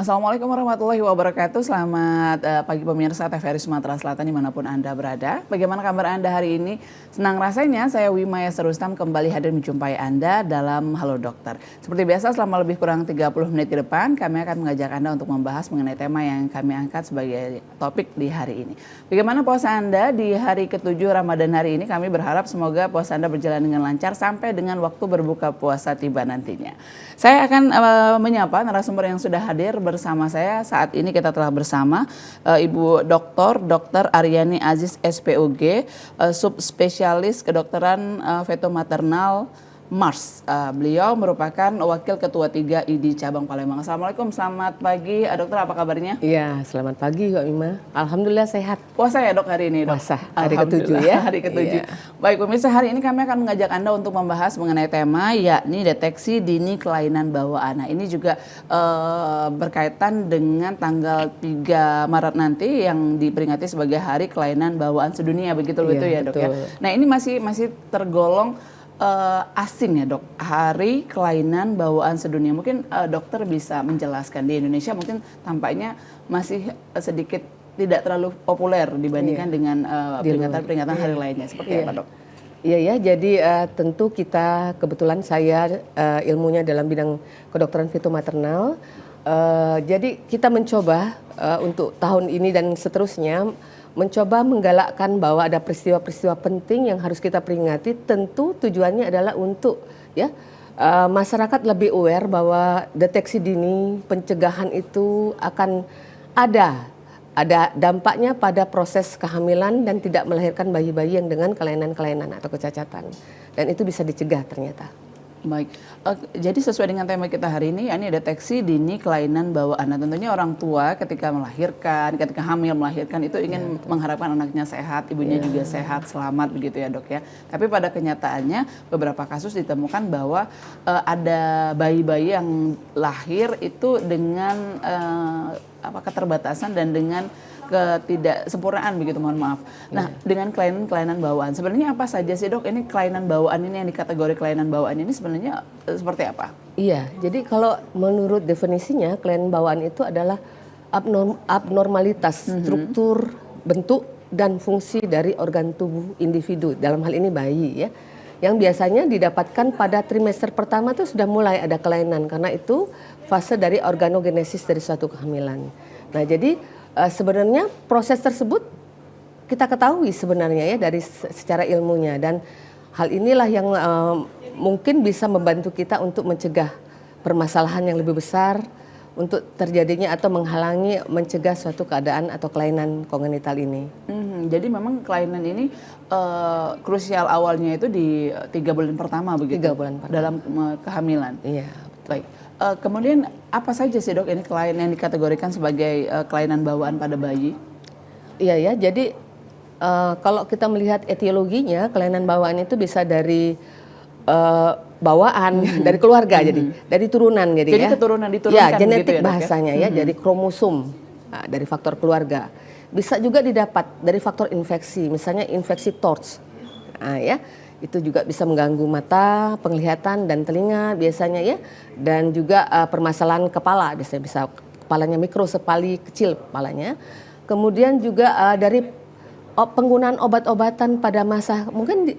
Assalamualaikum warahmatullahi wabarakatuh. Selamat pagi pemirsa TVRI Sumatera Selatan dimanapun Anda berada. Bagaimana kabar Anda hari ini? Senang rasanya saya Wima Yasir Rustam kembali hadir menjumpai Anda dalam Halo Dokter. Seperti biasa selama lebih kurang 30 menit ke depan kami akan mengajak Anda untuk membahas mengenai tema yang kami angkat sebagai topik di hari ini. Bagaimana puasa Anda di hari ke-7 Ramadan hari ini? Kami berharap semoga puasa Anda berjalan dengan lancar sampai dengan waktu berbuka puasa tiba nantinya. Saya akan menyapa narasumber yang sudah hadir bersama saya. Saat ini kita telah bersama Ibu Dr. Aryani Aziz SPOG, subspesialis kedokteran feto maternal Mars. Beliau merupakan wakil ketua 3 ID cabang Palembang. Assalamualaikum, selamat pagi dokter, apa kabarnya? Iya, selamat pagi Kak Ima. Alhamdulillah sehat. Puasa ya dok hari ini dok? Puasa, hari ke-7 ya. Hari ke-7. Iya. Baik pemirsa, hari ini kami akan mengajak Anda untuk membahas mengenai tema yakni deteksi dini kelainan bawaan. Nah ini juga berkaitan dengan tanggal 3 Maret nanti yang diperingati sebagai Hari Kelainan Bawaan Sedunia, begitu ya dok ya. Nah ini masih tergolong asing ya dok, Hari Kelainan Bawaan Sedunia. Mungkin dokter bisa menjelaskan, di Indonesia mungkin tampaknya masih sedikit tidak terlalu populer dibandingkan dengan peringatan hari lainnya. Seperti apa dok? Iya ya, jadi tentu kita, kebetulan saya ilmunya dalam bidang kedokteran feto maternal. Jadi kita mencoba untuk tahun ini dan seterusnya mencoba menggalakkan bahwa ada peristiwa-peristiwa penting yang harus kita peringati. Tentu tujuannya adalah untuk masyarakat lebih aware bahwa deteksi dini, pencegahan itu akan ada dampaknya pada proses kehamilan dan tidak melahirkan bayi-bayi yang dengan kelainan-kelainan atau kecacatan. Dan itu bisa dicegah ternyata. Baik, jadi sesuai dengan tema kita hari ini, yakni deteksi dini kelainan bawaan. Nah, tentunya orang tua ketika melahirkan, ketika hamil melahirkan itu ingin mengharapkan anaknya sehat, ibunya juga sehat, selamat begitu ya dok ya. Tapi pada kenyataannya beberapa kasus ditemukan bahwa ada bayi-bayi yang lahir itu dengan keterbatasan dan dengan ketidaksempurnaan begitu, mohon maaf. Nah, dengan kelainan bawaan, sebenarnya apa saja sih dok? Ini kelainan bawaan ini yang dikategori kelainan bawaan ini sebenarnya seperti apa? Iya, jadi kalau menurut definisinya kelainan bawaan itu adalah abnormalitas struktur, bentuk dan fungsi dari organ tubuh individu, dalam hal ini bayi ya. Yang biasanya didapatkan pada trimester pertama itu sudah mulai ada kelainan karena itu fase dari organogenesis dari suatu kehamilan. Nah, jadi sebenarnya proses tersebut kita ketahui sebenarnya ya dari secara ilmunya, dan hal inilah yang mungkin bisa membantu kita untuk mencegah permasalahan yang lebih besar untuk terjadinya atau mencegah suatu keadaan atau kelainan kongenital ini. Jadi memang kelainan ini krusial awalnya itu di 3 bulan pertama begitu? 3 bulan pertama. Dalam kehamilan? Iya. Baik. Kemudian apa saja sih dok ini kelainan yang dikategorikan sebagai kelainan bawaan pada bayi? Iya ya, jadi kalau kita melihat etiologinya, kelainan bawaan itu bisa dari bawaan dari keluarga, jadi dari turunan, jadi ya. Diturunkan ya, genetik gitu ya, bahasanya ya, dari kromosom, dari faktor keluarga. Bisa juga didapat dari faktor infeksi, misalnya infeksi TORCH. Nah, ya. Itu juga bisa mengganggu mata, penglihatan dan telinga biasanya ya, dan juga permasalahan kepala, biasanya bisa kepalanya mikrosepali, kecil kepalanya. Kemudian juga dari penggunaan obat-obatan pada masa mungkin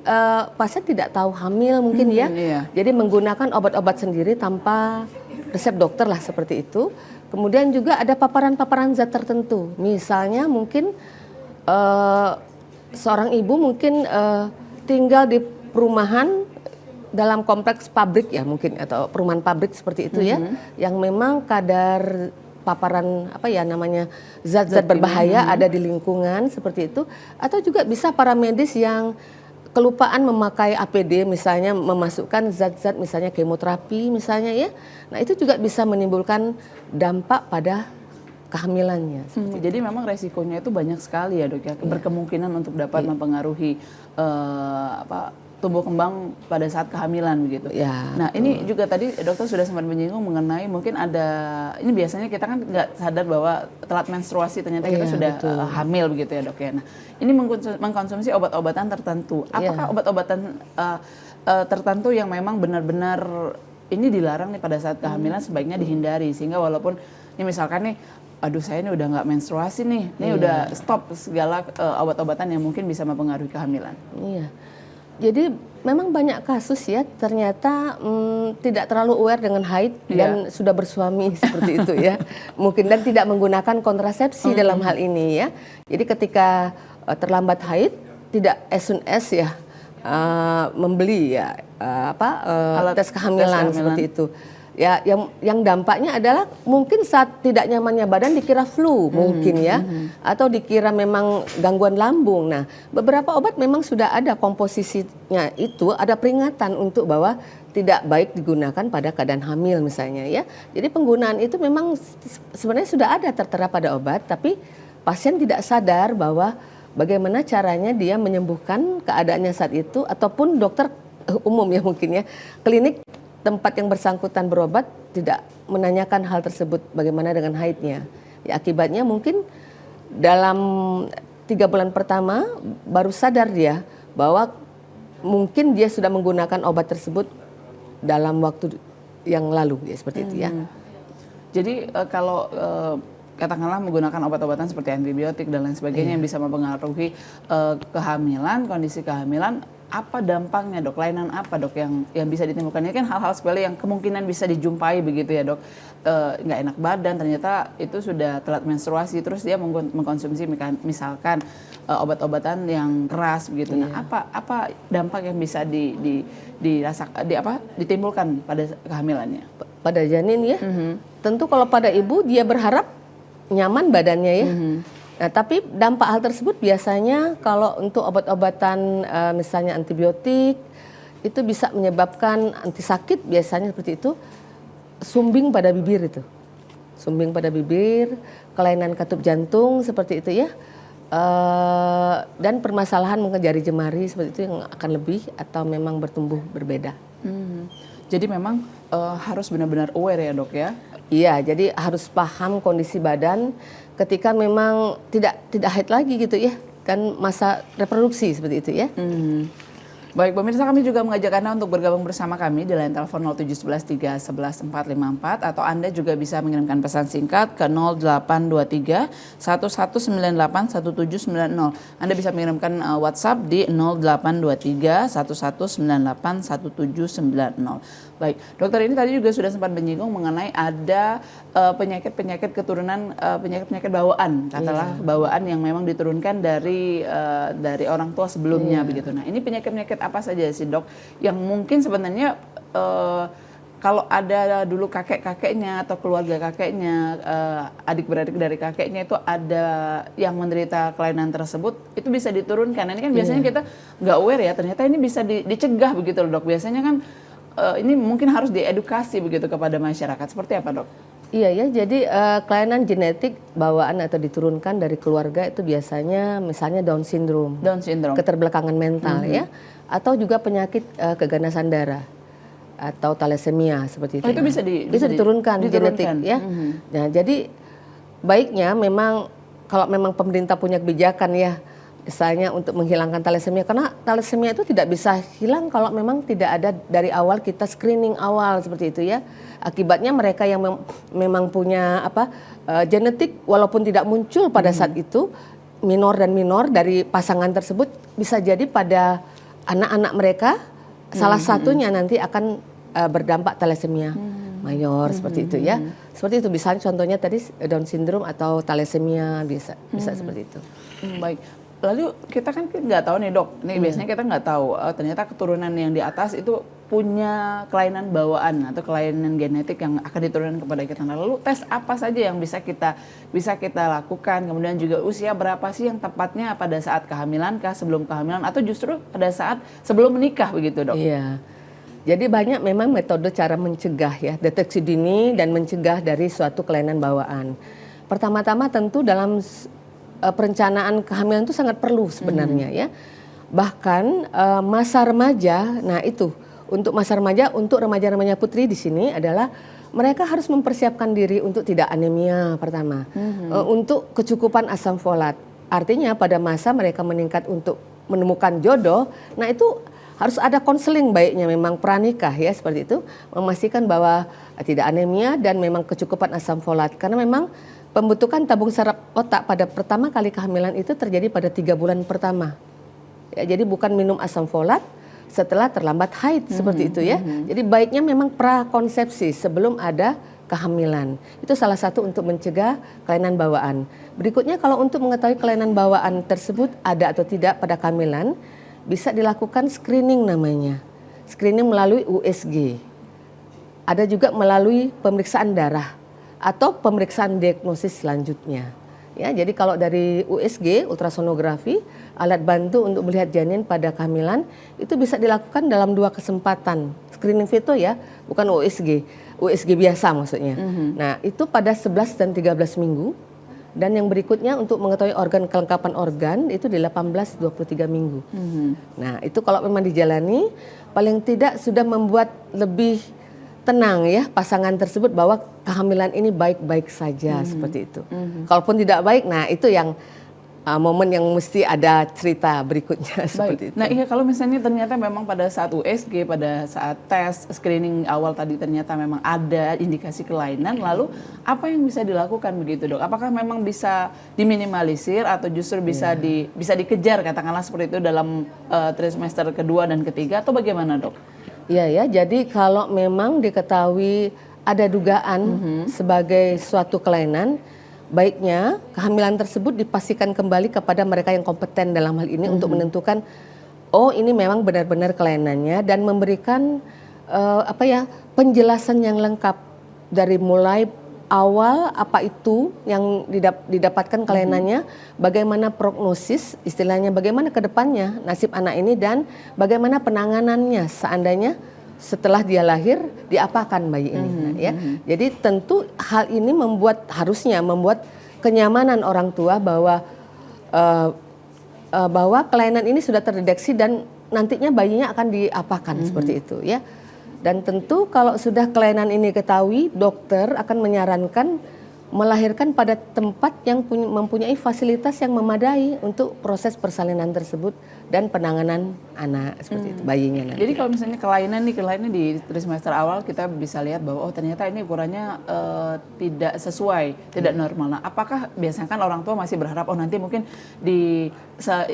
pasien tidak tahu hamil mungkin ya, jadi menggunakan obat-obat sendiri tanpa resep dokter lah seperti itu. Kemudian juga ada paparan-paparan zat tertentu, misalnya mungkin seorang ibu mungkin tinggal di perumahan dalam kompleks pabrik ya mungkin, atau perumahan pabrik seperti itu ya, yang memang kadar paparan zat-zat berbahaya ada di lingkungan seperti itu. Atau juga bisa para medis yang kelupaan memakai APD, misalnya memasukkan zat-zat misalnya kemoterapi misalnya ya. Nah itu juga bisa menimbulkan dampak pada kehamilannya. Jadi memang resikonya itu banyak sekali ya dok ya, berkemungkinan untuk dapat mempengaruhi tumbuh kembang pada saat kehamilan begitu. Ya, nah ini juga tadi dokter sudah sempat menyinggung mengenai mungkin ada, ini biasanya kita kan nggak sadar bahwa telat menstruasi ternyata kita sudah hamil begitu ya dok ya. Nah ini mengkonsumsi obat-obatan tertentu. Apakah obat-obatan tertentu yang memang benar-benar ini dilarang nih pada saat kehamilan sebaiknya dihindari, sehingga walaupun Ini misalkan nih, aduh saya ini udah nggak menstruasi nih, ini udah stop segala obat-obatan yang mungkin bisa mempengaruhi kehamilan. Iya. Jadi memang banyak kasus ya ternyata tidak terlalu aware dengan haid dan sudah bersuami seperti itu ya. Mungkin dan tidak menggunakan kontrasepsi dalam hal ini ya. Jadi ketika terlambat haid tidak as soon as ya membeli ya tes kehamilan seperti itu. Ya, yang dampaknya adalah mungkin saat tidak nyamannya badan dikira flu mungkin ya, atau dikira memang gangguan lambung. Nah, beberapa obat memang sudah ada komposisinya itu, ada peringatan untuk bahwa tidak baik digunakan pada keadaan hamil misalnya ya. Jadi penggunaan itu memang sebenarnya sudah ada tertera pada obat, tapi pasien tidak sadar bahwa bagaimana caranya dia menyembuhkan keadaannya saat itu, ataupun dokter umum ya mungkin ya, klinik tempat yang bersangkutan berobat tidak menanyakan hal tersebut bagaimana dengan haidnya. Ya, akibatnya mungkin dalam 3 bulan pertama baru sadar dia bahwa mungkin dia sudah menggunakan obat tersebut dalam waktu yang lalu ya, seperti itu ya. Jadi kalau katakanlah menggunakan obat-obatan seperti antibiotik dan lain sebagainya yang bisa mempengaruhi kehamilan, kondisi kehamilan, apa dampaknya dok? Kelainan apa dok yang bisa ditimbulkan? Ini kan hal-hal sepele yang kemungkinan bisa dijumpai begitu ya dok. Nggak enak badan, ternyata itu sudah telat menstruasi, terus dia mengkonsumsi misalkan obat-obatan yang keras begitu. Nah, apa dampak yang bisa ditimbulkan pada kehamilannya? Pada janin ya. Tentu kalau pada ibu dia berharap nyaman badannya ya. Nah, tapi dampak hal tersebut biasanya kalau untuk obat-obatan misalnya antibiotik itu bisa menyebabkan anti sakit, biasanya seperti itu, sumbing pada bibir itu. Sumbing pada bibir, kelainan katup jantung seperti itu ya. Dan permasalahan mungkin jari jemari seperti itu yang akan lebih atau memang bertumbuh berbeda. Jadi memang harus benar-benar aware ya dok ya? Iya, jadi harus paham kondisi badan ketika memang tidak haid lagi gitu ya, kan masa reproduksi seperti itu ya. Baik pemirsa, kami juga mengajak Anda untuk bergabung bersama kami di line telepon 0711 311 454 atau Anda juga bisa mengirimkan pesan singkat ke 0823 1198 1790. Anda bisa mengirimkan WhatsApp di 0823 1198 1790. Baik, dokter ini tadi juga sudah sempat menyinggung mengenai ada penyakit-penyakit keturunan, penyakit-penyakit bawaan, katakanlah bawaan yang memang diturunkan dari orang tua sebelumnya begitu. Nah, ini penyakit-penyakit apa saja sih dok yang mungkin sebenarnya kalau ada dulu kakek-kakeknya atau keluarga kakeknya, adik-beradik dari kakeknya itu ada yang menderita kelainan tersebut, itu bisa diturunkan. Nah, ini kan biasanya kita nggak aware ya, ternyata ini bisa dicegah begitu loh dok. Biasanya kan ini mungkin harus diedukasi begitu kepada masyarakat. Seperti apa dok? Iya ya, jadi kelainan genetik bawaan atau diturunkan dari keluarga itu biasanya misalnya Down syndrome, keterbelakangan mental ya, atau juga penyakit keganasan darah atau thalassemia seperti itu. Itu bisa diturunkan genetik ya. Nah, jadi baiknya memang kalau memang pemerintah punya kebijakan ya, misalnya untuk menghilangkan thalassemia, karena thalassemia itu tidak bisa hilang kalau memang tidak ada dari awal kita screening awal seperti itu ya. Akibatnya mereka yang memang punya genetik walaupun tidak muncul pada saat itu, minor dari pasangan tersebut bisa jadi pada anak-anak mereka salah satunya nanti akan berdampak thalassemia mayor seperti itu ya. Seperti itu misalnya contohnya tadi Down syndrome atau thalassemia bisa seperti itu. Baik. Lalu kita kan nggak tahu nih dok, nih biasanya kita nggak tahu ternyata keturunan yang di atas itu punya kelainan bawaan atau kelainan genetik yang akan diturunkan kepada kita. Nah, lalu tes apa saja yang bisa kita lakukan, kemudian juga usia berapa sih yang tepatnya pada saat kehamilan kah, sebelum kehamilan, atau justru pada saat sebelum menikah begitu dok? Iya, jadi banyak memang metode cara mencegah ya, deteksi dini dan mencegah dari suatu kelainan bawaan. Pertama-tama tentu dalam perencanaan kehamilan itu sangat perlu sebenarnya ya. Bahkan masa remaja, nah itu untuk masa remaja, untuk remaja-remaja putri di sini adalah mereka harus mempersiapkan diri untuk tidak anemia pertama, untuk kecukupan asam folat. Artinya pada masa mereka meningkat untuk menemukan jodoh, nah itu harus ada konseling baiknya memang pranikah ya seperti itu, memastikan bahwa tidak anemia dan memang kecukupan asam folat karena memang pembentukan tabung saraf otak pada pertama kali kehamilan itu terjadi pada 3 bulan pertama. Ya, jadi bukan minum asam folat setelah terlambat haid seperti itu ya. Jadi baiknya memang prakonsepsi sebelum ada kehamilan. Itu salah satu untuk mencegah kelainan bawaan. Berikutnya kalau untuk mengetahui kelainan bawaan tersebut ada atau tidak pada kehamilan, bisa dilakukan screening namanya. Screening melalui USG. Ada juga melalui pemeriksaan darah atau pemeriksaan diagnosis selanjutnya. Ya, jadi kalau dari USG, ultrasonografi, alat bantu untuk melihat janin pada kehamilan, itu bisa dilakukan dalam 2 kesempatan. Screening feto ya, bukan USG. USG biasa maksudnya. Nah, itu pada 11 dan 13 minggu. Dan yang berikutnya untuk mengetahui organ kelengkapan organ itu di 18-23 minggu. Nah, itu kalau memang dijalani, paling tidak sudah membuat lebih tenang ya pasangan tersebut bahwa kehamilan ini baik-baik saja seperti itu. Kalaupun tidak baik, nah itu yang momen yang mesti ada cerita berikutnya seperti itu. Nah iya, kalau misalnya ternyata memang pada saat USG, pada saat tes screening awal tadi ternyata memang ada indikasi kelainan, lalu apa yang bisa dilakukan begitu dok? Apakah memang bisa diminimalisir atau justru bisa bisa dikejar katakanlah seperti itu dalam trimester kedua dan ketiga atau bagaimana dok? Iya ya, jadi kalau memang diketahui ada dugaan sebagai suatu kelainan, baiknya kehamilan tersebut dipastikan kembali kepada mereka yang kompeten dalam hal ini untuk menentukan oh ini memang benar-benar kelainannya dan memberikan penjelasan yang lengkap dari mulai awal apa itu yang didapatkan kelainannya, bagaimana prognosis istilahnya, bagaimana ke depannya nasib anak ini dan bagaimana penanganannya seandainya setelah dia lahir diapakan bayi ini ya. Jadi tentu hal ini harusnya membuat kenyamanan orang tua bahwa kelainan ini sudah terdeteksi dan nantinya bayinya akan diapakan seperti itu ya. Dan tentu kalau sudah kelainan ini ketahui, dokter akan menyarankan melahirkan pada tempat yang mempunyai fasilitas yang memadai untuk proses persalinan tersebut dan penanganan anak seperti itu, bayinya nanti. Jadi kalau misalnya kelainan di trimester awal kita bisa lihat bahwa oh ternyata ini ukurannya tidak sesuai, tidak normal. Nah, apakah biasanya kan orang tua masih berharap oh nanti mungkin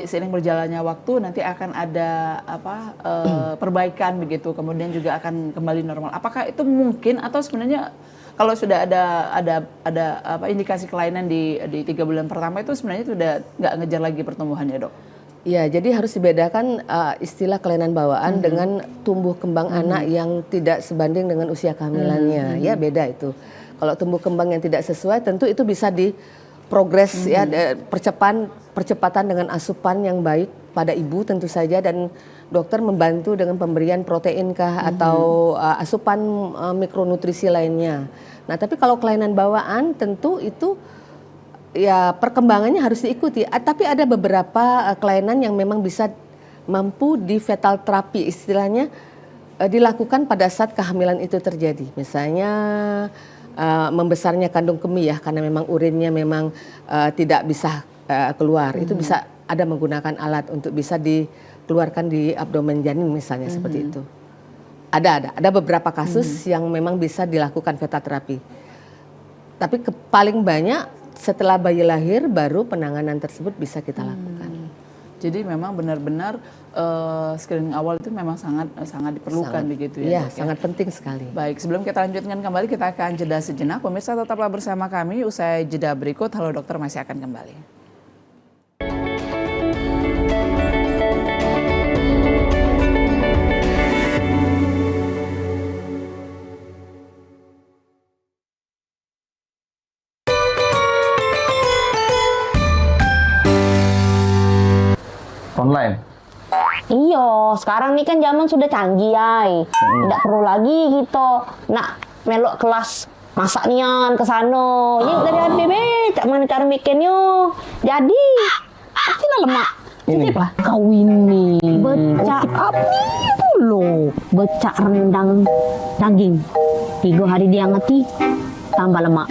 seiring berjalannya waktu nanti akan ada perbaikan begitu, kemudian juga akan kembali normal. Apakah itu mungkin atau sebenarnya kalau sudah ada indikasi kelainan di 3 bulan pertama itu sebenarnya sudah nggak ngejar lagi pertumbuhannya dok? Ya, jadi harus dibedakan istilah kelainan bawaan dengan tumbuh kembang anak yang tidak sebanding dengan usia kehamilannya. Ya, beda itu. Kalau tumbuh kembang yang tidak sesuai tentu itu bisa diprogres ya, percepatan dengan asupan yang baik pada ibu tentu saja dan dokter membantu dengan pemberian protein atau asupan mikronutrisi lainnya. Nah, tapi kalau kelainan bawaan tentu itu ya perkembangannya harus diikuti. Tapi ada beberapa kelainan yang memang bisa mampu di fetal terapi istilahnya dilakukan pada saat kehamilan itu terjadi. Misalnya membesarnya kandung kemih ya karena memang urinnya memang tidak bisa keluar. Itu bisa ada menggunakan alat untuk bisa dikeluarkan di abdomen janin misalnya seperti itu. Ada beberapa kasus yang memang bisa dilakukan fetal terapi. Tapi paling banyak setelah bayi lahir baru penanganan tersebut bisa kita lakukan. Jadi memang benar-benar screening awal itu memang sangat diperlukan begitu ya. Iya, dok, sangat penting sekali. Baik, sebelum kita lanjutkan kembali kita akan jeda sejenak. Pemirsa tetaplah bersama kami usai jeda berikut. Halo Dokter masih akan kembali. Online. Iya, sekarang nih kan zaman sudah canggih ay. Tidak perlu lagi gitu nak melok kelas masak nian ke sana. Ini dari RBB, cak mana cara bikinnya. Jadi, pastilah lemak. Ini Kau ini becak api dulu, becak rendang daging. 3 hari diangati, tambah lemak.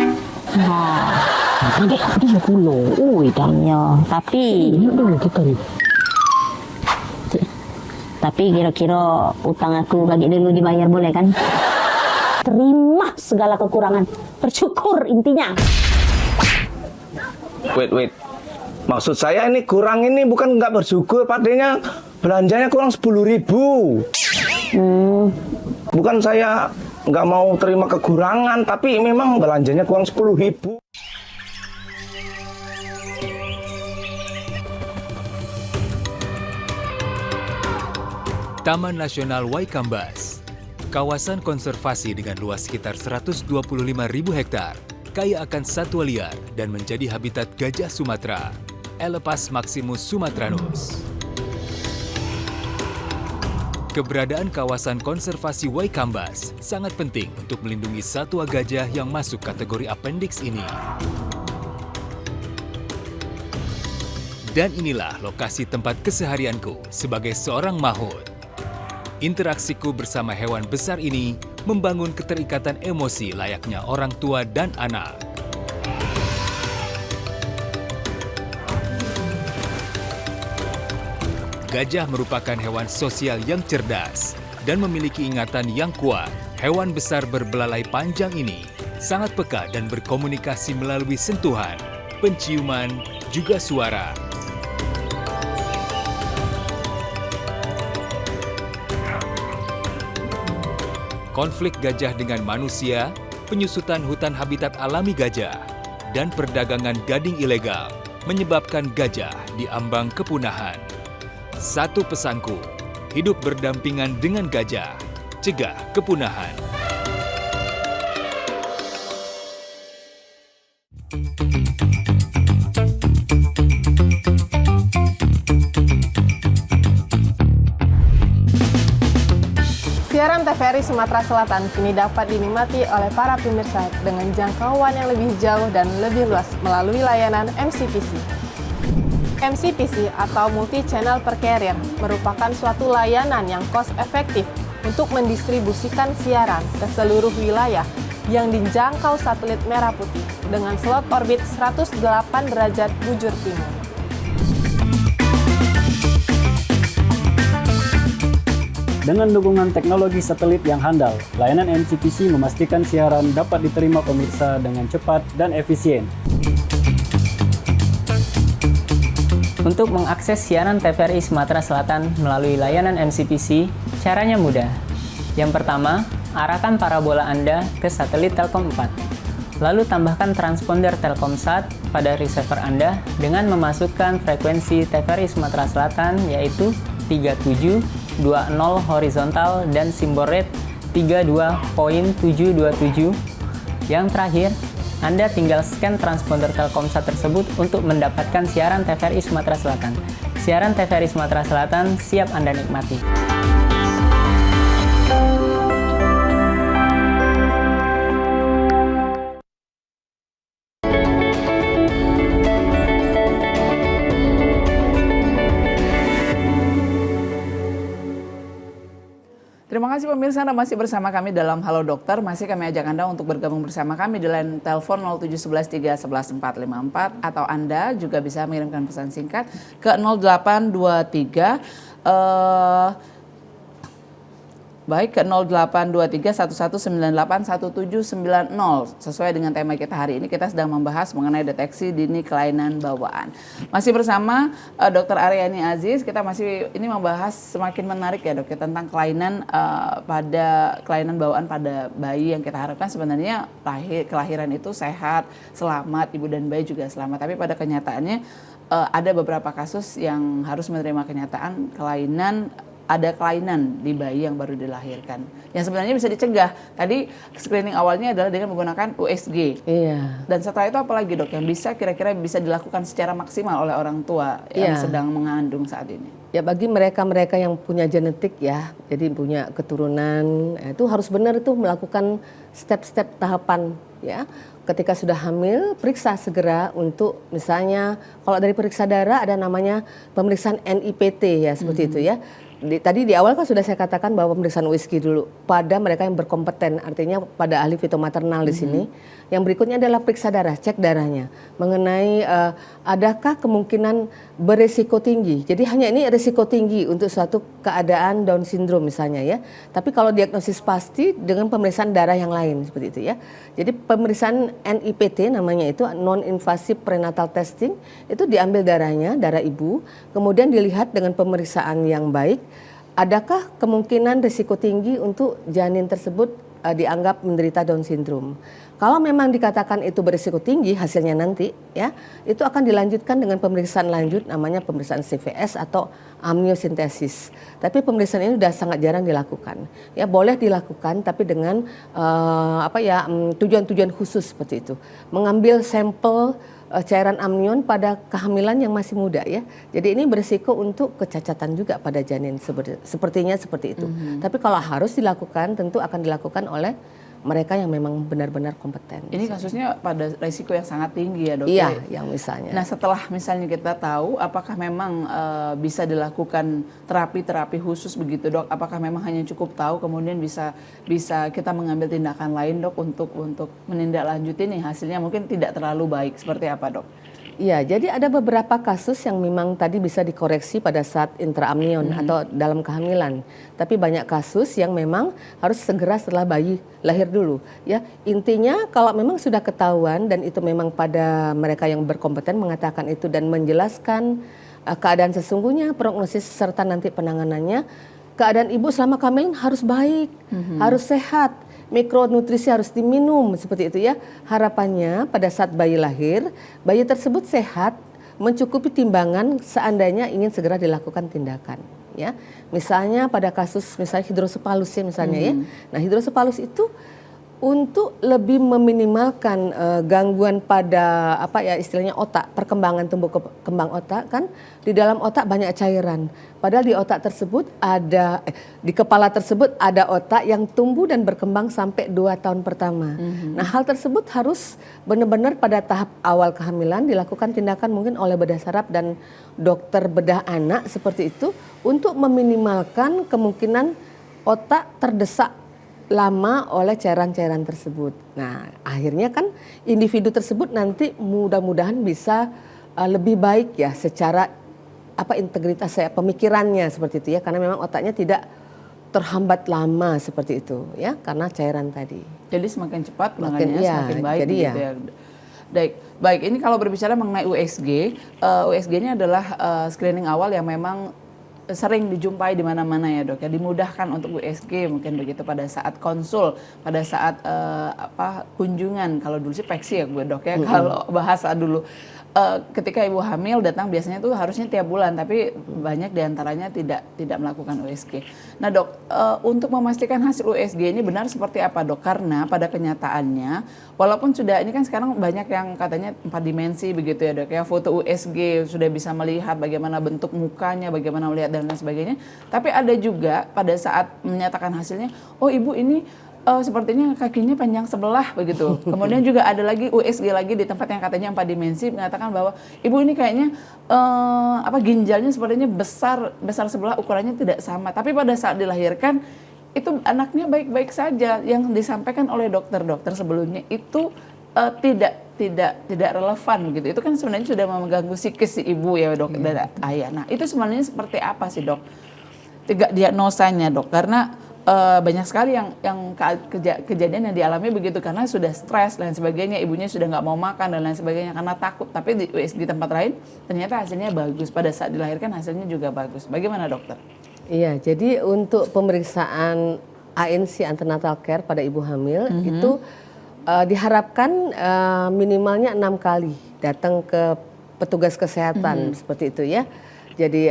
Nanti 30. Idamnya. Tapi, dulu kita nih. Tapi kira-kira utang aku bagi dulu dibayar boleh kan? Terima segala kekurangan, bersyukur intinya. Wait. Maksud saya ini kurang ini bukan nggak bersyukur, padanya belanjanya kurang 10.000. Bukan saya nggak mau terima kekurangan, tapi memang belanjanya kurang 10.000. Taman Nasional Waikambas, kawasan konservasi dengan luas sekitar 125.000 hektar, kaya akan satwa liar dan menjadi habitat gajah Sumatera, Elepas maximus sumatranus. Keberadaan kawasan konservasi Waikambas sangat penting untuk melindungi satwa gajah yang masuk kategori appendix ini. Dan inilah lokasi tempat keseharianku sebagai seorang mahout. Interaksiku bersama hewan besar ini membangun keterikatan emosi layaknya orang tua dan anak. Gajah merupakan hewan sosial yang cerdas dan memiliki ingatan yang kuat. Hewan besar berbelalai panjang ini sangat peka dan berkomunikasi melalui sentuhan, penciuman, juga suara. Konflik gajah dengan manusia, penyusutan hutan habitat alami gajah, dan perdagangan gading ilegal menyebabkan gajah diambang kepunahan. Satu pesanku, hidup berdampingan dengan gajah, cegah kepunahan. Siaran TVRI Sumatera Selatan kini dapat dinikmati oleh para pemirsa dengan jangkauan yang lebih jauh dan lebih luas melalui layanan MCPC. MCPC atau Multi Channel Per Carrier merupakan suatu layanan yang cost efektif untuk mendistribusikan siaran ke seluruh wilayah yang dijangkau satelit merah putih dengan slot orbit 108 derajat bujur timur. Dengan dukungan teknologi satelit yang handal, layanan MCPC memastikan siaran dapat diterima pemirsa dengan cepat dan efisien. Untuk mengakses siaran TVRI Sumatera Selatan melalui layanan MCPC, caranya mudah. Yang pertama, arahkan parabola Anda ke satelit Telkom 4. Lalu tambahkan transponder Telkomsat pada receiver Anda dengan memasukkan frekuensi TVRI Sumatera Selatan yaitu 3720 horizontal dan simbol rate 32.727. Yang terakhir, Anda tinggal scan transponder Telkomsat tersebut untuk mendapatkan siaran TVRI Sumatera Selatan. Siaran TVRI Sumatera Selatan siap Anda nikmati. Terima kasih pemirsa, Anda masih bersama kami dalam Halo Dokter. Masih kami ajak Anda untuk bergabung bersama kami di line telepon 0711 311 454 atau Anda juga bisa mengirimkan pesan singkat ke 0823 baik ke 0823 1198 1790. Sesuai dengan tema kita hari ini, kita sedang membahas mengenai deteksi dini kelainan bawaan. Masih bersama Dr. Aryani Aziz, kita masih ini membahas semakin menarik ya dok ya, tentang kelainan kelainan bawaan pada bayi yang kita harapkan sebenarnya kelahiran itu sehat, selamat, ibu dan bayi juga selamat. Tapi pada kenyataannya ada beberapa kasus yang harus menerima kenyataan ada kelainan di bayi yang baru dilahirkan. Yang sebenarnya bisa dicegah. Tadi screening awalnya adalah dengan menggunakan USG. Iya. Dan setelah itu apalagi dok yang kira-kira bisa dilakukan secara maksimal oleh orang tua yang sedang mengandung saat ini? Ya bagi mereka-mereka yang punya genetik ya, jadi punya keturunan, itu harus benar itu melakukan step-step tahapan ya. Ketika sudah hamil, periksa segera untuk misalnya kalau dari periksa darah ada namanya pemeriksaan NIPT ya seperti itu ya. tadi di awal kan sudah saya katakan bahwa pemeriksaan USG dulu pada mereka yang berkompeten, artinya pada ahli fitomaternal di sini. Yang berikutnya adalah periksa darah, cek darahnya mengenai adakah kemungkinan beresiko tinggi. Jadi hanya ini risiko tinggi untuk suatu keadaan Down syndrome misalnya ya. Tapi kalau diagnosis pasti dengan pemeriksaan darah yang lain seperti itu ya. Jadi pemeriksaan NIPT namanya itu non-invasive prenatal testing, itu diambil darahnya, darah ibu, kemudian dilihat dengan pemeriksaan yang baik, adakah kemungkinan risiko tinggi untuk janin tersebut dianggap menderita Down syndrome. Kalau memang dikatakan itu berisiko tinggi hasilnya nanti ya, itu akan dilanjutkan dengan pemeriksaan lanjut namanya pemeriksaan CVS atau amniosintesis. Tapi pemeriksaan ini sudah sangat jarang dilakukan. Ya boleh dilakukan tapi dengan tujuan-tujuan khusus seperti itu. Mengambil sampel cairan amnion pada kehamilan yang masih muda ya. Jadi ini berisiko untuk kecacatan juga pada janin sepertinya seperti itu. Tapi kalau harus dilakukan tentu akan dilakukan oleh mereka yang memang benar-benar kompeten. Ini kasusnya pada risiko yang sangat tinggi ya dok? Iya, yang misalnya. Nah setelah misalnya kita tahu, apakah memang bisa dilakukan terapi-terapi khusus begitu dok? Apakah memang hanya cukup tahu kemudian bisa kita mengambil tindakan lain dok untuk menindaklanjuti nih hasilnya mungkin tidak terlalu baik, seperti apa dok? Iya, jadi ada beberapa kasus yang memang tadi bisa dikoreksi pada saat intraamnion atau dalam kehamilan. Tapi banyak kasus yang memang harus segera setelah bayi lahir dulu. Ya, intinya kalau memang sudah ketahuan dan itu memang pada mereka yang berkompeten mengatakan itu dan menjelaskan keadaan sesungguhnya, prognosis serta nanti penanganannya, keadaan ibu selama kehamilan harus baik, harus sehat. Mikronutrisi harus diminum seperti itu ya. Harapannya pada saat bayi lahir, bayi tersebut sehat, mencukupi timbangan seandainya ingin segera dilakukan tindakan ya. Misalnya pada kasus misalnya hidrosepalus ya misalnya ya. Nah, hidrosepalus itu untuk lebih meminimalkan gangguan pada istilahnya otak, perkembangan tumbuh kembang otak kan di dalam otak banyak cairan. Padahal di otak tersebut di kepala tersebut ada otak yang tumbuh dan berkembang sampai 2 tahun pertama. Nah, hal tersebut harus benar-benar pada tahap awal kehamilan dilakukan tindakan mungkin oleh bedah saraf dan dokter bedah anak seperti itu untuk meminimalkan kemungkinan otak terdesak lama oleh cairan-cairan tersebut. Nah, akhirnya kan individu tersebut nanti mudah-mudahan bisa lebih baik ya secara integritas pemikirannya seperti itu ya, karena memang otaknya tidak terhambat lama seperti itu ya karena cairan tadi. Jadi semakin cepat penanganannya semakin baik jadi gitu ya. Baik, ini kalau berbicara mengenai USG, USG-nya adalah screening awal yang memang sering dijumpai di mana-mana ya dok ya, dimudahkan untuk USG mungkin begitu pada saat konsul, pada saat kunjungan. Kalau dulu sih peksi ya gue dok ya, kalau bahasa dulu ketika ibu hamil datang biasanya tuh harusnya tiap bulan, tapi banyak diantaranya tidak melakukan USG. Nah dok, untuk memastikan hasil USG ini benar seperti apa dok? Karena pada kenyataannya, walaupun sudah ini kan sekarang banyak yang katanya 4 dimensi begitu ya dok ya, foto USG sudah bisa melihat bagaimana bentuk mukanya, bagaimana melihat dan lain sebagainya. Tapi ada juga pada saat menyatakan hasilnya, oh ibu ini sepertinya kakinya panjang sebelah begitu. Kemudian juga ada lagi USG lagi di tempat yang katanya 4 dimensi mengatakan bahwa ibu ini kayaknya ginjalnya sepertinya besar sebelah, ukurannya tidak sama. Tapi pada saat dilahirkan itu anaknya baik-baik saja. Yang disampaikan oleh dokter-dokter sebelumnya itu tidak relevan gitu. Itu kan sebenarnya sudah mengganggu psikis si ibu ya dok dan ayah. Nah itu sebenarnya seperti apa sih dok? Diagnosanya dok, karena banyak sekali yang kejadian yang dialami begitu karena sudah stres dan sebagainya, ibunya sudah nggak mau makan dan lain sebagainya karena takut. Tapi di tempat lain ternyata hasilnya bagus, pada saat dilahirkan hasilnya juga bagus. Bagaimana dokter? Iya, jadi untuk pemeriksaan ANC antenatal care pada ibu hamil itu diharapkan minimalnya 6 kali datang ke petugas kesehatan seperti itu ya. Jadi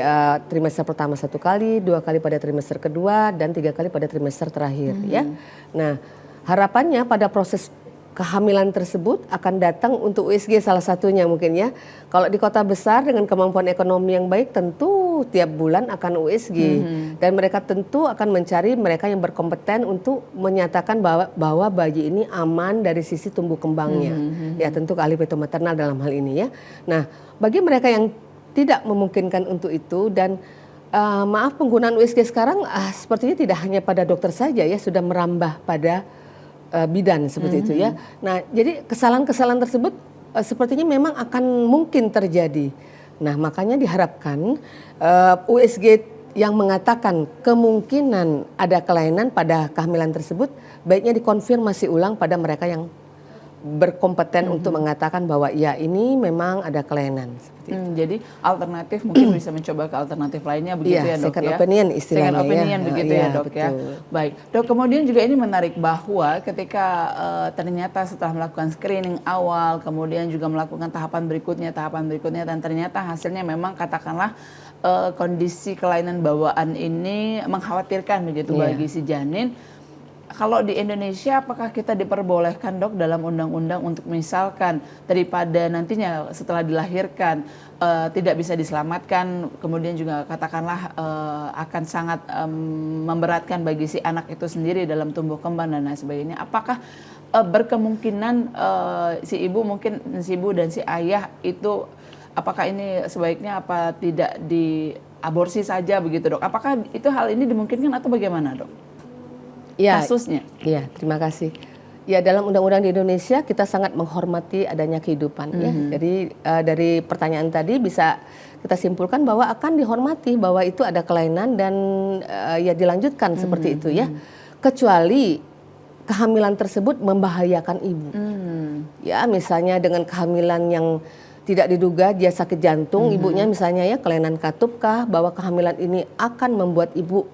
trimester pertama 1 kali, 2 kali pada trimester kedua, dan 3 kali pada trimester terakhir ya. Nah harapannya pada proses kehamilan tersebut akan datang untuk USG salah satunya mungkin ya. Kalau di kota besar dengan kemampuan ekonomi yang baik tentu tiap bulan akan USG. Dan mereka tentu akan mencari mereka yang berkompeten untuk menyatakan bahwa bayi ini aman dari sisi tumbuh kembangnya. Ya tentu ahli fitomaternal dalam hal ini ya. Nah bagi mereka yang tidak memungkinkan untuk itu dan Maaf, penggunaan USG sekarang sepertinya tidak hanya pada dokter saja ya, sudah merambah pada bidan seperti itu ya. Nah, jadi kesalahan-kesalahan tersebut sepertinya memang akan mungkin terjadi. Nah, makanya diharapkan USG yang mengatakan kemungkinan ada kelainan pada kehamilan tersebut baiknya dikonfirmasi ulang pada mereka yang berkompeten untuk mengatakan bahwa ya ini memang ada kelainan. Jadi alternatif mungkin bisa mencoba ke alternatif lainnya begitu ya dok second ya. opinion istilahnya. Second opinion ya. begitu ya dok ya. Betul. Baik dok, kemudian juga ini menarik bahwa ketika ternyata setelah melakukan screening awal, kemudian juga melakukan tahapan berikutnya dan ternyata hasilnya memang katakanlah kondisi kelainan bawaan ini mengkhawatirkan begitu bagi si janin. Kalau di Indonesia apakah kita diperbolehkan dok dalam undang-undang untuk misalkan daripada nantinya setelah dilahirkan tidak bisa diselamatkan, kemudian juga katakanlah akan sangat memberatkan bagi si anak itu sendiri dalam tumbuh kembang dan lain sebagainya. Apakah berkemungkinan si ibu dan si ayah itu apakah ini sebaiknya apa tidak diaborsi saja begitu dok? Apakah itu hal ini dimungkinkan atau bagaimana dok? Ya, Kasusnya. Iya, terima kasih. Ya, dalam undang-undang di Indonesia kita sangat menghormati adanya kehidupan ya. Jadi dari pertanyaan tadi bisa kita simpulkan bahwa akan dihormati bahwa itu ada kelainan dan ya dilanjutkan seperti itu ya. Kecuali kehamilan tersebut membahayakan ibu. Ya, misalnya dengan kehamilan yang tidak diduga dia sakit jantung, ibunya misalnya ya kelainan katup kah, bahwa kehamilan ini akan membuat ibu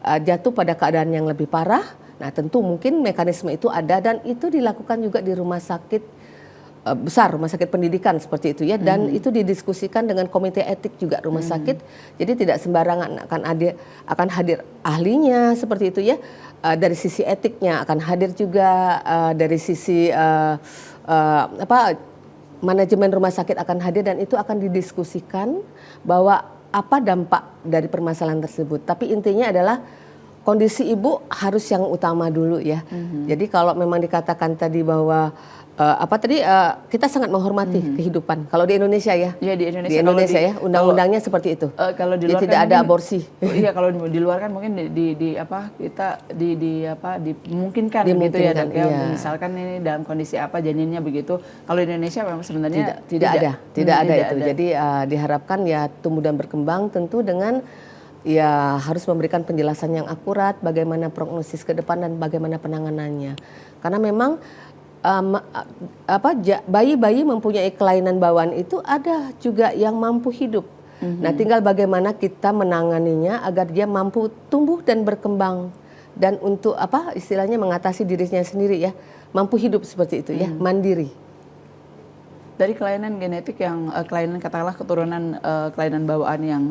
jatuh pada keadaan yang lebih parah. Nah, tentu mungkin mekanisme itu ada dan itu dilakukan juga di rumah sakit besar, rumah sakit pendidikan seperti itu ya, dan itu didiskusikan dengan komite etik juga rumah sakit. Jadi tidak sembarangan akan hadir ahlinya seperti itu ya. Dari sisi etiknya akan hadir juga, dari sisi manajemen rumah sakit akan hadir, dan itu akan didiskusikan bahwa apa dampak dari permasalahan tersebut. Tapi intinya adalah kondisi ibu harus yang utama dulu ya. Jadi kalau memang dikatakan tadi bahwa kita sangat menghormati kehidupan. Kalau di Indonesia ya. Iya, di Indonesia. Di Indonesia ya, undang-undangnya seperti itu. Kalau di luar tidak ada aborsi. Iya, kalau di luar kan mungkin dimungkinkan gitu ya, dan iya. misalkan ini dalam kondisi apa janinnya begitu. Kalau di Indonesia memang sebenarnya tidak ada itu. Jadi diharapkan ya tumbuh dan berkembang tentu dengan ya harus memberikan penjelasan yang akurat bagaimana prognosis ke depan dan bagaimana penanganannya. Karena memang bayi-bayi mempunyai kelainan bawaan itu ada juga yang mampu hidup. Nah, tinggal bagaimana kita menanganinya agar dia mampu tumbuh dan berkembang dan untuk istilahnya mengatasi dirinya sendiri ya, mampu hidup seperti itu ya, mandiri. Dari kelainan genetik yang kelainan katakanlah keturunan kelainan bawaan yang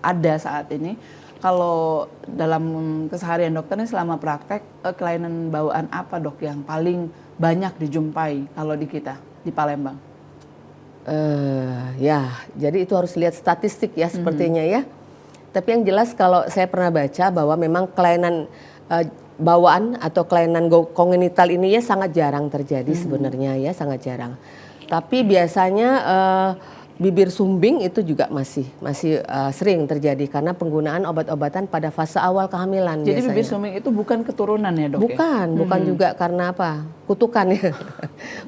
ada saat ini, kalau dalam keseharian dokter ini selama praktek kelainan bawaan apa dok yang paling banyak dijumpai kalau di kita di Palembang? Ya, jadi itu harus lihat statistik ya sepertinya ya. Tapi yang jelas kalau saya pernah baca bahwa memang kelainan bawaan atau kelainan kongenital ini ya sangat jarang terjadi sebenarnya ya, sangat jarang. Tapi biasanya bibir sumbing itu juga masih sering terjadi karena penggunaan obat-obatan pada fase awal kehamilan. Jadi biasanya. bibir sumbing itu bukan keturunan ya dok? Bukan juga karena kutukan ya.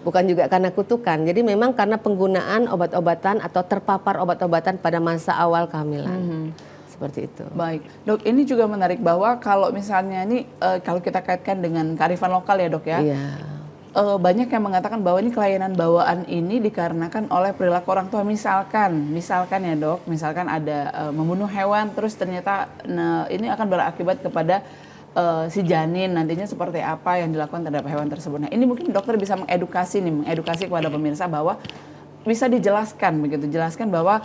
Bukan juga karena kutukan. Jadi memang karena penggunaan obat-obatan atau terpapar obat-obatan pada masa awal kehamilan. Seperti itu. Baik, dok, ini juga menarik bahwa kalau misalnya ini kalau kita kaitkan dengan kearifan lokal ya dok ya. Iya. Banyak yang mengatakan bahwa ini kelainan bawaan ini dikarenakan oleh perilaku orang tua. Misalkan ya dok, misalkan ada membunuh hewan, terus ternyata ini akan berakibat kepada si janin nantinya seperti apa yang dilakukan terhadap hewan tersebut. Nah, ini mungkin dokter bisa mengedukasi kepada pemirsa bahwa bisa dijelaskan bahwa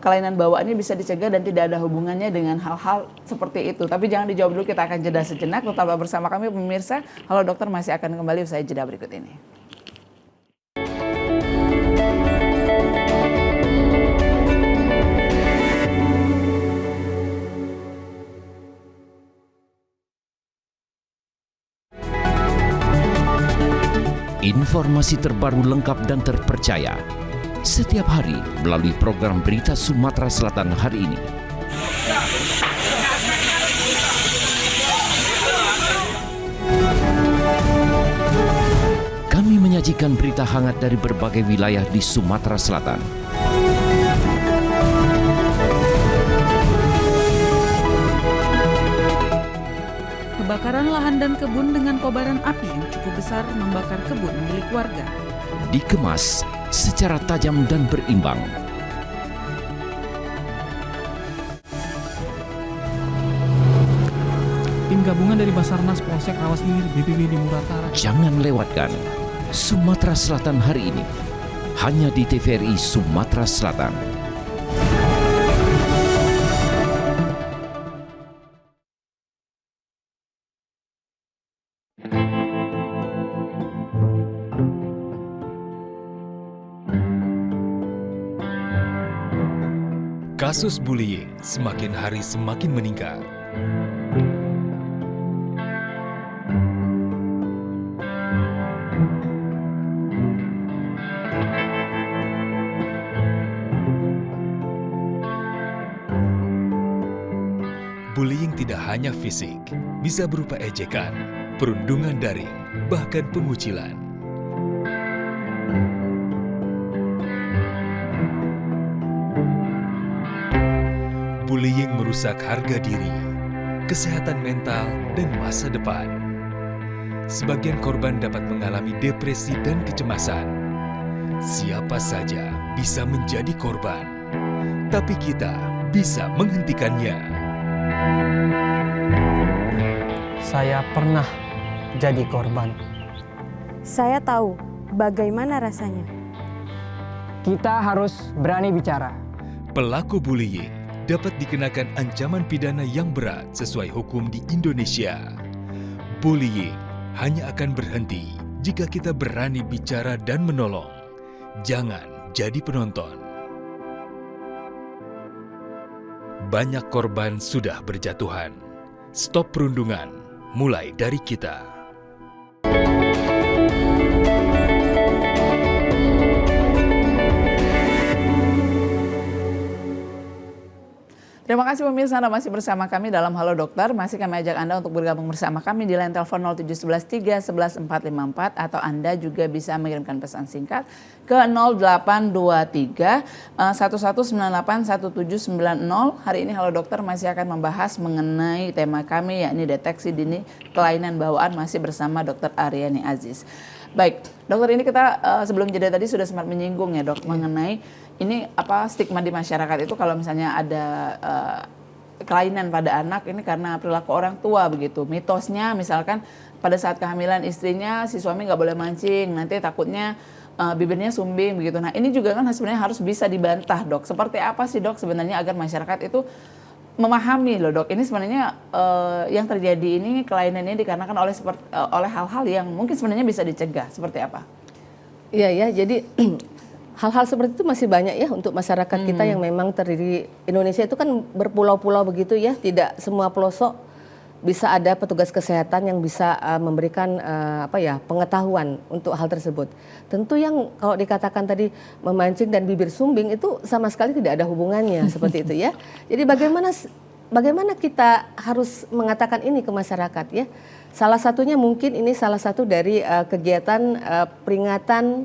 kelainan bawaan ini bisa dicegah dan tidak ada hubungannya dengan hal-hal seperti itu. Tapi jangan dijawab dulu, kita akan jeda sejenak. Tetaplah bersama kami pemirsa. Halo Dokter masih akan kembali usai jeda berikut ini. Informasi terbaru lengkap dan terpercaya setiap hari melalui program Berita Sumatera Selatan hari ini. menyajikan berita hangat dari berbagai wilayah di Sumatera Selatan. Kebakaran lahan dan kebun dengan kobaran api yang cukup besar membakar kebun milik warga. Dikemas secara tajam dan berimbang. Tim gabungan dari Basarnas Polsek Rawas Ilir BPBD Muratara. Jangan lewatkan Sumatera Selatan hari ini. Hanya di TVRI Sumatera Selatan. Kasus bullying semakin hari semakin meningkat. Bullying tidak hanya fisik, bisa berupa ejekan, perundungan daring, bahkan pengucilan. Bullying merusak harga diri, kesehatan mental, dan masa depan. Sebagian korban dapat mengalami depresi dan kecemasan. Siapa saja bisa menjadi korban, tapi kita bisa menghentikannya. Saya pernah jadi korban. Saya tahu bagaimana rasanya. Kita harus berani bicara. Pelaku bullying dapat dikenakan ancaman pidana yang berat sesuai hukum di Indonesia. Bullying hanya akan berhenti jika kita berani bicara dan menolong. Jangan jadi penonton. Banyak korban sudah berjatuhan. Stop perundungan, mulai dari kita. Terima kasih pemirsa, Anda masih bersama kami dalam Halo Dokter. Masih kami ajak Anda untuk bergabung bersama kami di line telepon 0711 311 454 atau Anda juga bisa mengirimkan pesan singkat ke 0823 1198 1790. Hari ini Halo Dokter masih akan membahas mengenai tema kami, yakni deteksi dini kelainan bawaan, masih bersama Dr. Aryani Aziz. Baik, dokter, ini kita sebelum jeda tadi sudah sempat menyinggung ya, dok, mengenai ini apa stigma di masyarakat itu kalau misalnya ada kelainan pada anak ini karena perilaku orang tua begitu. Mitosnya misalkan pada saat kehamilan istrinya si suami nggak boleh mancing, nanti takutnya bibirnya sumbing begitu. Nah ini juga kan sebenarnya harus bisa dibantah, dok. Seperti apa sih, dok, sebenarnya agar masyarakat itu memahami loh, dok, ini sebenarnya yang terjadi ini kelainan ini dikarenakan oleh hal-hal yang mungkin sebenarnya bisa dicegah, seperti apa? Iya ya, jadi hal-hal seperti itu masih banyak ya untuk masyarakat kita yang memang terdiri. Indonesia itu kan berpulau-pulau begitu ya, tidak semua pelosok bisa ada petugas kesehatan yang bisa memberikan pengetahuan untuk hal tersebut. Tentu yang kalau dikatakan tadi memancing dan bibir sumbing itu sama sekali tidak ada hubungannya seperti itu ya. Jadi bagaimana kita harus mengatakan ini ke masyarakat ya. Salah satunya mungkin ini salah satu dari kegiatan peringatan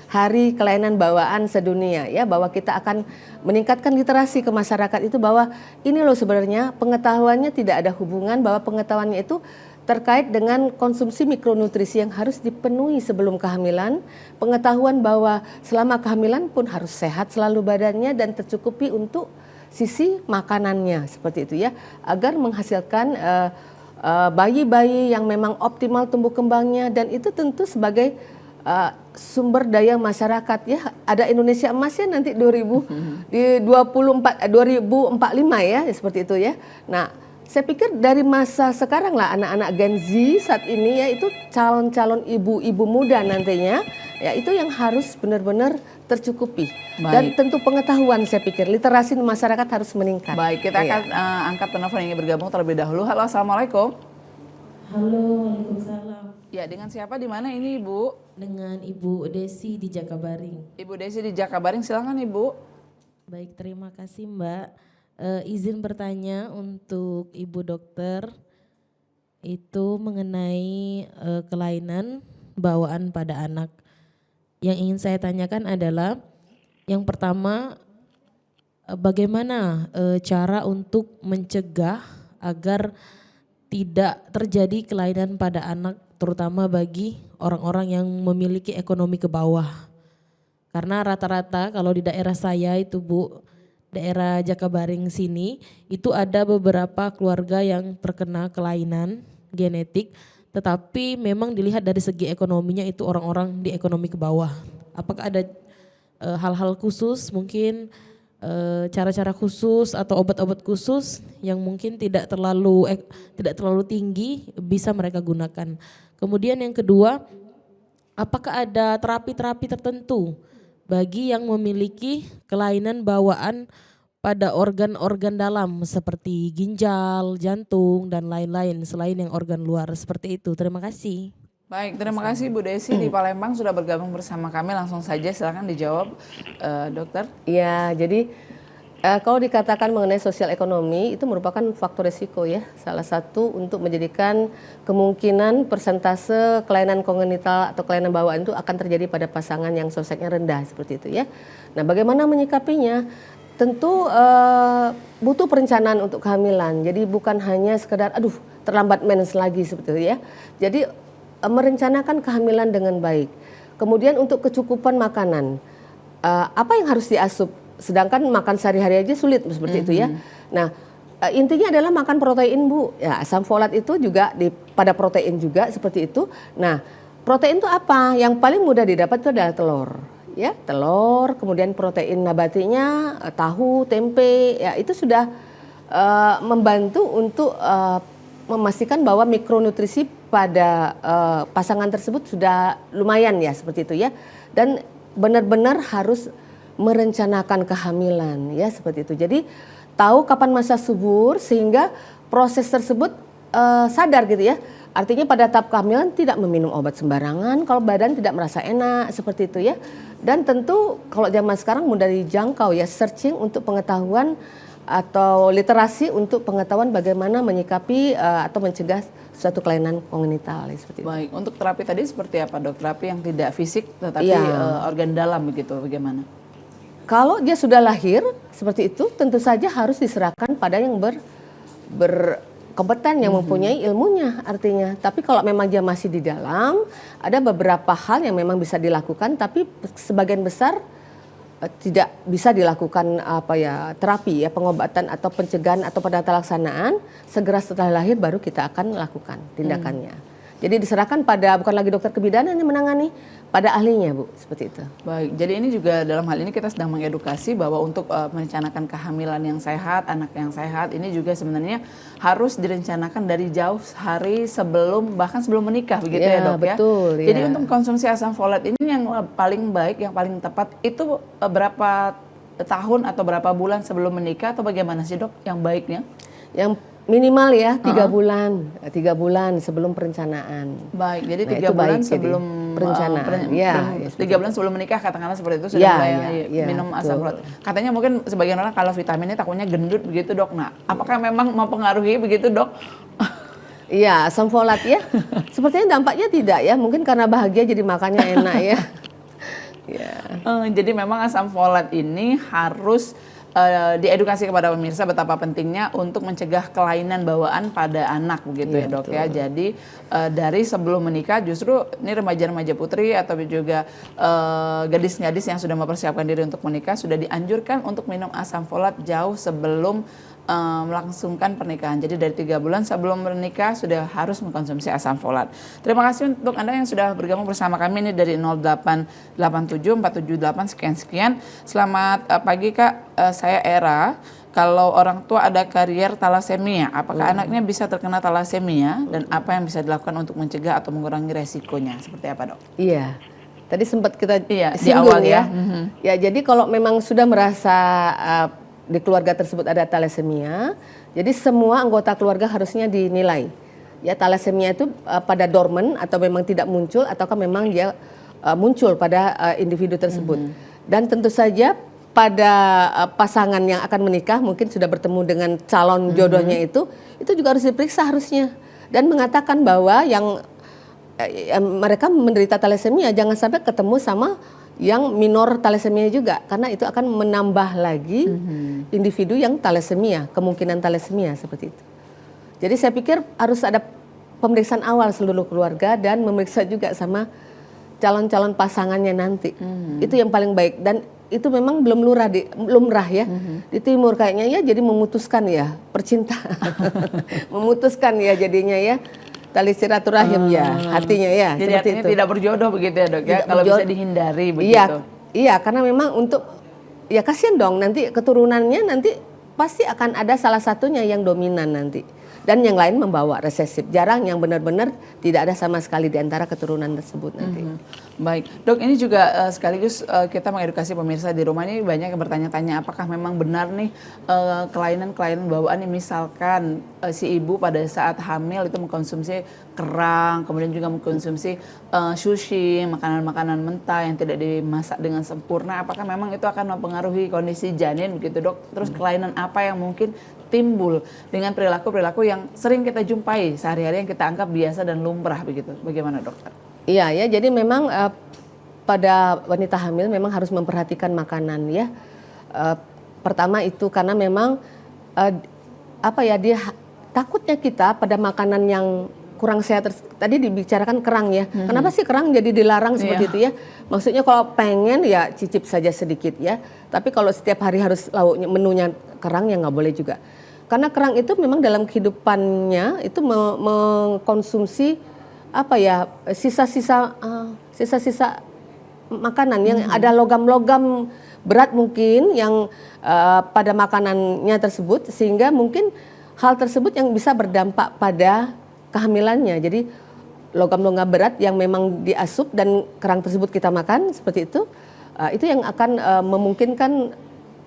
Hari Kelainan Bawaan Sedunia ya, bahwa kita akan meningkatkan literasi ke masyarakat itu bahwa ini loh sebenarnya pengetahuannya tidak ada hubungan, bahwa pengetahuannya itu terkait dengan konsumsi mikronutrisi yang harus dipenuhi sebelum kehamilan, pengetahuan bahwa selama kehamilan pun harus sehat selalu badannya dan tercukupi untuk sisi makanannya seperti itu ya, agar menghasilkan bayi-bayi yang memang optimal tumbuh kembangnya, dan itu tentu sebagai sumber daya masyarakat ya. Ada Indonesia Emas ya nanti 2045 ya, seperti itu ya. Nah, saya pikir dari masa sekarang lah anak-anak Gen Z saat ini ya, itu calon-calon ibu-ibu muda nantinya ya, itu yang harus benar-benar tercukupi. Baik. Dan tentu pengetahuan, saya pikir literasi masyarakat harus meningkat. Baik, kita akan angkat penelpon yang ingin bergabung terlebih dahulu. Halo, assalamualaikum. Halo, waalaikumsalam. Ya, dengan siapa di mana ini, Ibu? Dengan Ibu Desi di Jakabaring. Ibu Desi di Jakabaring, silakan Ibu. Baik, terima kasih Mbak. Izin bertanya untuk Ibu dokter, itu mengenai kelainan bawaan pada anak. Yang ingin saya tanyakan adalah yang pertama, bagaimana cara untuk mencegah agar tidak terjadi kelainan pada anak, terutama bagi orang-orang yang memiliki ekonomi ke bawah. Karena rata-rata kalau di daerah saya itu Bu, daerah Jakabaring sini, itu ada beberapa keluarga yang terkena kelainan genetik, tetapi memang dilihat dari segi ekonominya itu orang-orang di ekonomi ke bawah. Apakah ada hal-hal khusus, mungkin cara-cara khusus atau obat-obat khusus yang mungkin tidak terlalu tinggi bisa mereka gunakan. Kemudian yang kedua, apakah ada terapi-terapi tertentu bagi yang memiliki kelainan bawaan pada organ-organ dalam seperti ginjal, jantung, dan lain-lain selain yang organ luar seperti itu. Terima kasih. Baik, terima kasih Bu Desi di Palembang sudah bergabung bersama kami. Langsung saja silakan dijawab, Dokter. Ya, jadi kalau dikatakan mengenai sosial ekonomi itu merupakan faktor risiko ya. Salah satu untuk menjadikan kemungkinan persentase kelainan kongenital atau kelainan bawaan itu akan terjadi pada pasangan yang sosoknya rendah seperti itu ya. Nah, bagaimana menyikapinya? Tentu butuh perencanaan untuk kehamilan. Jadi bukan hanya sekedar terlambat mens lagi seperti itu ya. Jadi merencanakan kehamilan dengan baik. Kemudian untuk kecukupan makanan. Apa yang harus diasup? Sedangkan makan sehari-hari aja sulit seperti itu ya. Nah, intinya adalah makan protein Bu. Ya, asam folat itu juga pada protein juga seperti itu. Nah, protein itu apa? Yang paling mudah didapat itu adalah telur. Ya, telur, kemudian protein nabatinya, tahu, tempe, ya itu sudah membantu untuk memastikan bahwa mikronutrisi pada pasangan tersebut sudah lumayan ya seperti itu ya. Dan benar-benar harus merencanakan kehamilan ya seperti itu. Jadi tahu kapan masa subur sehingga proses tersebut sadar gitu ya. Artinya pada tahap kehamilan tidak meminum obat sembarangan kalau badan tidak merasa enak seperti itu ya. Dan tentu kalau zaman sekarang mudah dijangkau ya, searching untuk pengetahuan atau literasi untuk pengetahuan bagaimana menyikapi atau mencegah suatu kelainan kongenital seperti itu. Baik, untuk terapi tadi seperti apa Dok? Terapi yang tidak fisik tetapi organ dalam begitu, bagaimana? Kalau dia sudah lahir seperti itu tentu saja harus diserahkan pada yang berkompeten yang mempunyai ilmunya artinya. Tapi kalau memang dia masih di dalam, ada beberapa hal yang memang bisa dilakukan tapi sebagian besar tidak bisa dilakukan terapi ya, pengobatan atau pencegahan atau penata-laksanaan segera setelah lahir baru kita akan lakukan tindakannya. Jadi diserahkan pada bukan lagi dokter kebidanan yang menangani, pada ahlinya Bu, seperti itu. Baik, jadi ini juga dalam hal ini kita sedang mengedukasi bahwa untuk merencanakan kehamilan yang sehat, anak yang sehat, ini juga sebenarnya harus direncanakan dari jauh hari sebelum, bahkan sebelum menikah begitu ya Dok betul, ya. Jadi untuk konsumsi asam folat ini yang paling baik, yang paling tepat itu berapa tahun atau berapa bulan sebelum menikah atau bagaimana sih Dok yang baiknya? Yang minimal ya 3 bulan, 3 bulan sebelum perencanaan. Baik, jadi 3 bulan sebelum perencanaan. 3 bulan sebelum menikah katakanlah seperti itu sudah mulai minum asam folat. Katanya mungkin sebagian orang kalau vitaminnya takutnya gendut begitu Dok. Nah, apakah memang mempengaruhi begitu Dok? Iya, asam folat ya. Sepertinya dampaknya tidak ya, mungkin karena bahagia jadi makannya enak ya. Jadi memang asam folat ini harus diedukasi kepada pemirsa betapa pentingnya untuk mencegah kelainan bawaan pada anak begitu ya Dok ya. Jadi dari sebelum menikah justru ini remaja-remaja putri atau juga gadis-gadis yang sudah mempersiapkan diri untuk menikah sudah dianjurkan untuk minum asam folat jauh sebelum melangsungkan pernikahan. Jadi dari 3 bulan sebelum menikah sudah harus mengkonsumsi asam folat. Terima kasih untuk Anda yang sudah bergabung bersama kami ini dari 0887 478 sekian-sekian. Selamat pagi Kak, saya Era. Kalau orang tua ada karier talasemia, apakah anaknya bisa terkena talasemia dan apa yang bisa dilakukan untuk mencegah atau mengurangi resikonya? Seperti apa Dok? Iya, tadi sempat kita di singgung awal ya. Ya, jadi kalau memang sudah merasa di keluarga tersebut ada talasemia, jadi semua anggota keluarga harusnya dinilai. Ya, talasemia itu pada dormant atau memang tidak muncul ataukah memang dia muncul pada individu tersebut. Dan tentu saja pada pasangan yang akan menikah mungkin sudah bertemu dengan calon jodohnya itu juga harus diperiksa harusnya dan mengatakan bahwa yang mereka menderita thalassemia jangan sampai ketemu sama yang minor thalassemia juga, karena itu akan menambah lagi individu yang thalassemia, kemungkinan thalassemia seperti itu. Jadi saya pikir harus ada pemeriksaan awal seluruh keluarga dan memeriksa juga sama calon-calon pasangannya nanti. Itu yang paling baik, dan itu memang belum lumrah ya di timur kayaknya ya, jadi memutuskan ya percintaan memutuskan ya jadinya ya tali silaturahim ya hatinya ya. Jadi seperti artinya itu. tidak berjodoh begitu ya dok ya, kalau bisa dihindari begitu. Iya, karena memang untuk ya kasihan dong nanti keturunannya nanti pasti akan ada salah satunya yang dominan nanti. Dan yang lain membawa resesif. Jarang yang benar-benar tidak ada sama sekali di antara keturunan tersebut nanti. Baik, dok ini juga sekaligus kita mengedukasi pemirsa di rumah ini banyak yang bertanya-tanya apakah memang benar nih kelainan-kelainan bawaan nih, misalkan si ibu pada saat hamil itu mengkonsumsi kerang, kemudian juga mengkonsumsi sushi, makanan-makanan mentah yang tidak dimasak dengan sempurna, apakah memang itu akan mempengaruhi kondisi janin begitu dok? Terus kelainan apa yang mungkin timbul dengan perilaku-perilaku yang sering kita jumpai sehari-hari yang kita anggap biasa dan lumrah begitu? Bagaimana dokter? Iya ya, jadi memang pada wanita hamil memang harus memperhatikan makanan ya. Pertama itu karena memang dia takutnya kita pada makanan yang kurang sehat. Tadi dibicarakan kerang ya. Kenapa sih kerang jadi dilarang seperti itu ya? Maksudnya kalau pengen ya cicip saja sedikit ya. Tapi kalau setiap hari harus lauknya menunya kerang ya nggak boleh juga. Karena kerang itu memang dalam kehidupannya itu mengkonsumsi sisa-sisa makanan yang ada logam-logam berat mungkin yang pada makanannya tersebut, sehingga mungkin hal tersebut yang bisa berdampak pada kehamilannya. Jadi logam-logam berat yang memang diasup dan kerang tersebut kita makan seperti itu yang akan memungkinkan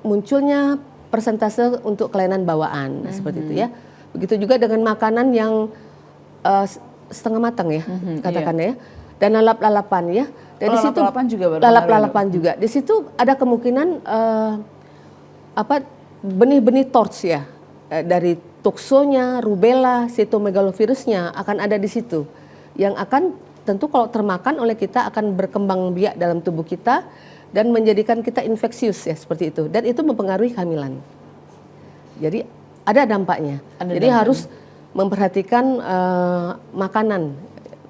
munculnya persentase untuk kelainan bawaan seperti itu ya. Begitu juga dengan makanan yang setengah matang ya, katakannya ya, dan lalap-lalapan ya. Dan di situ lalap-lalapan juga. Di situ ada kemungkinan benih-benih torch ya, dari toksonya, rubella, sitomegalovirusnya akan ada di situ, yang akan tentu kalau termakan oleh kita akan berkembang biak dalam tubuh kita dan menjadikan kita infeksius ya seperti itu. Dan itu mempengaruhi kehamilan. Jadi ada dampaknya. Jadi harus memperhatikan makanan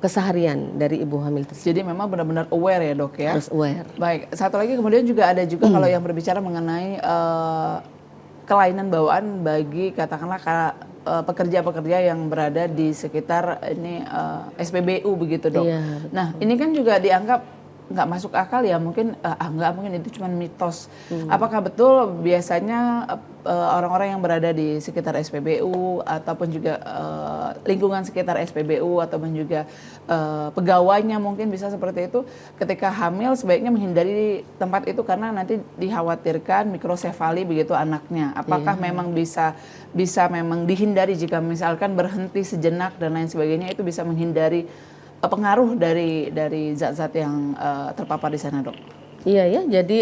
keseharian dari ibu hamil tersebut. Jadi memang benar-benar aware ya dok ya? Harus aware. Baik, satu lagi kemudian juga ada juga kalau yang berbicara mengenai kelainan bawaan bagi katakanlah pekerja-pekerja yang berada di sekitar ini SPBU begitu dok. Iya, nah ini kan juga dianggap nggak masuk akal ya, mungkin nggak, mungkin itu cuma mitos. Apakah betul biasanya orang-orang yang berada di sekitar SPBU ataupun juga lingkungan sekitar SPBU ataupun juga pegawainya mungkin bisa seperti itu, ketika hamil sebaiknya menghindari tempat itu karena nanti dikhawatirkan mikrosefali begitu anaknya? Apakah memang bisa memang dihindari jika misalkan berhenti sejenak dan lain sebagainya, itu bisa menghindari pengaruh dari zat-zat yang terpapar di sana dok? Iya ya, jadi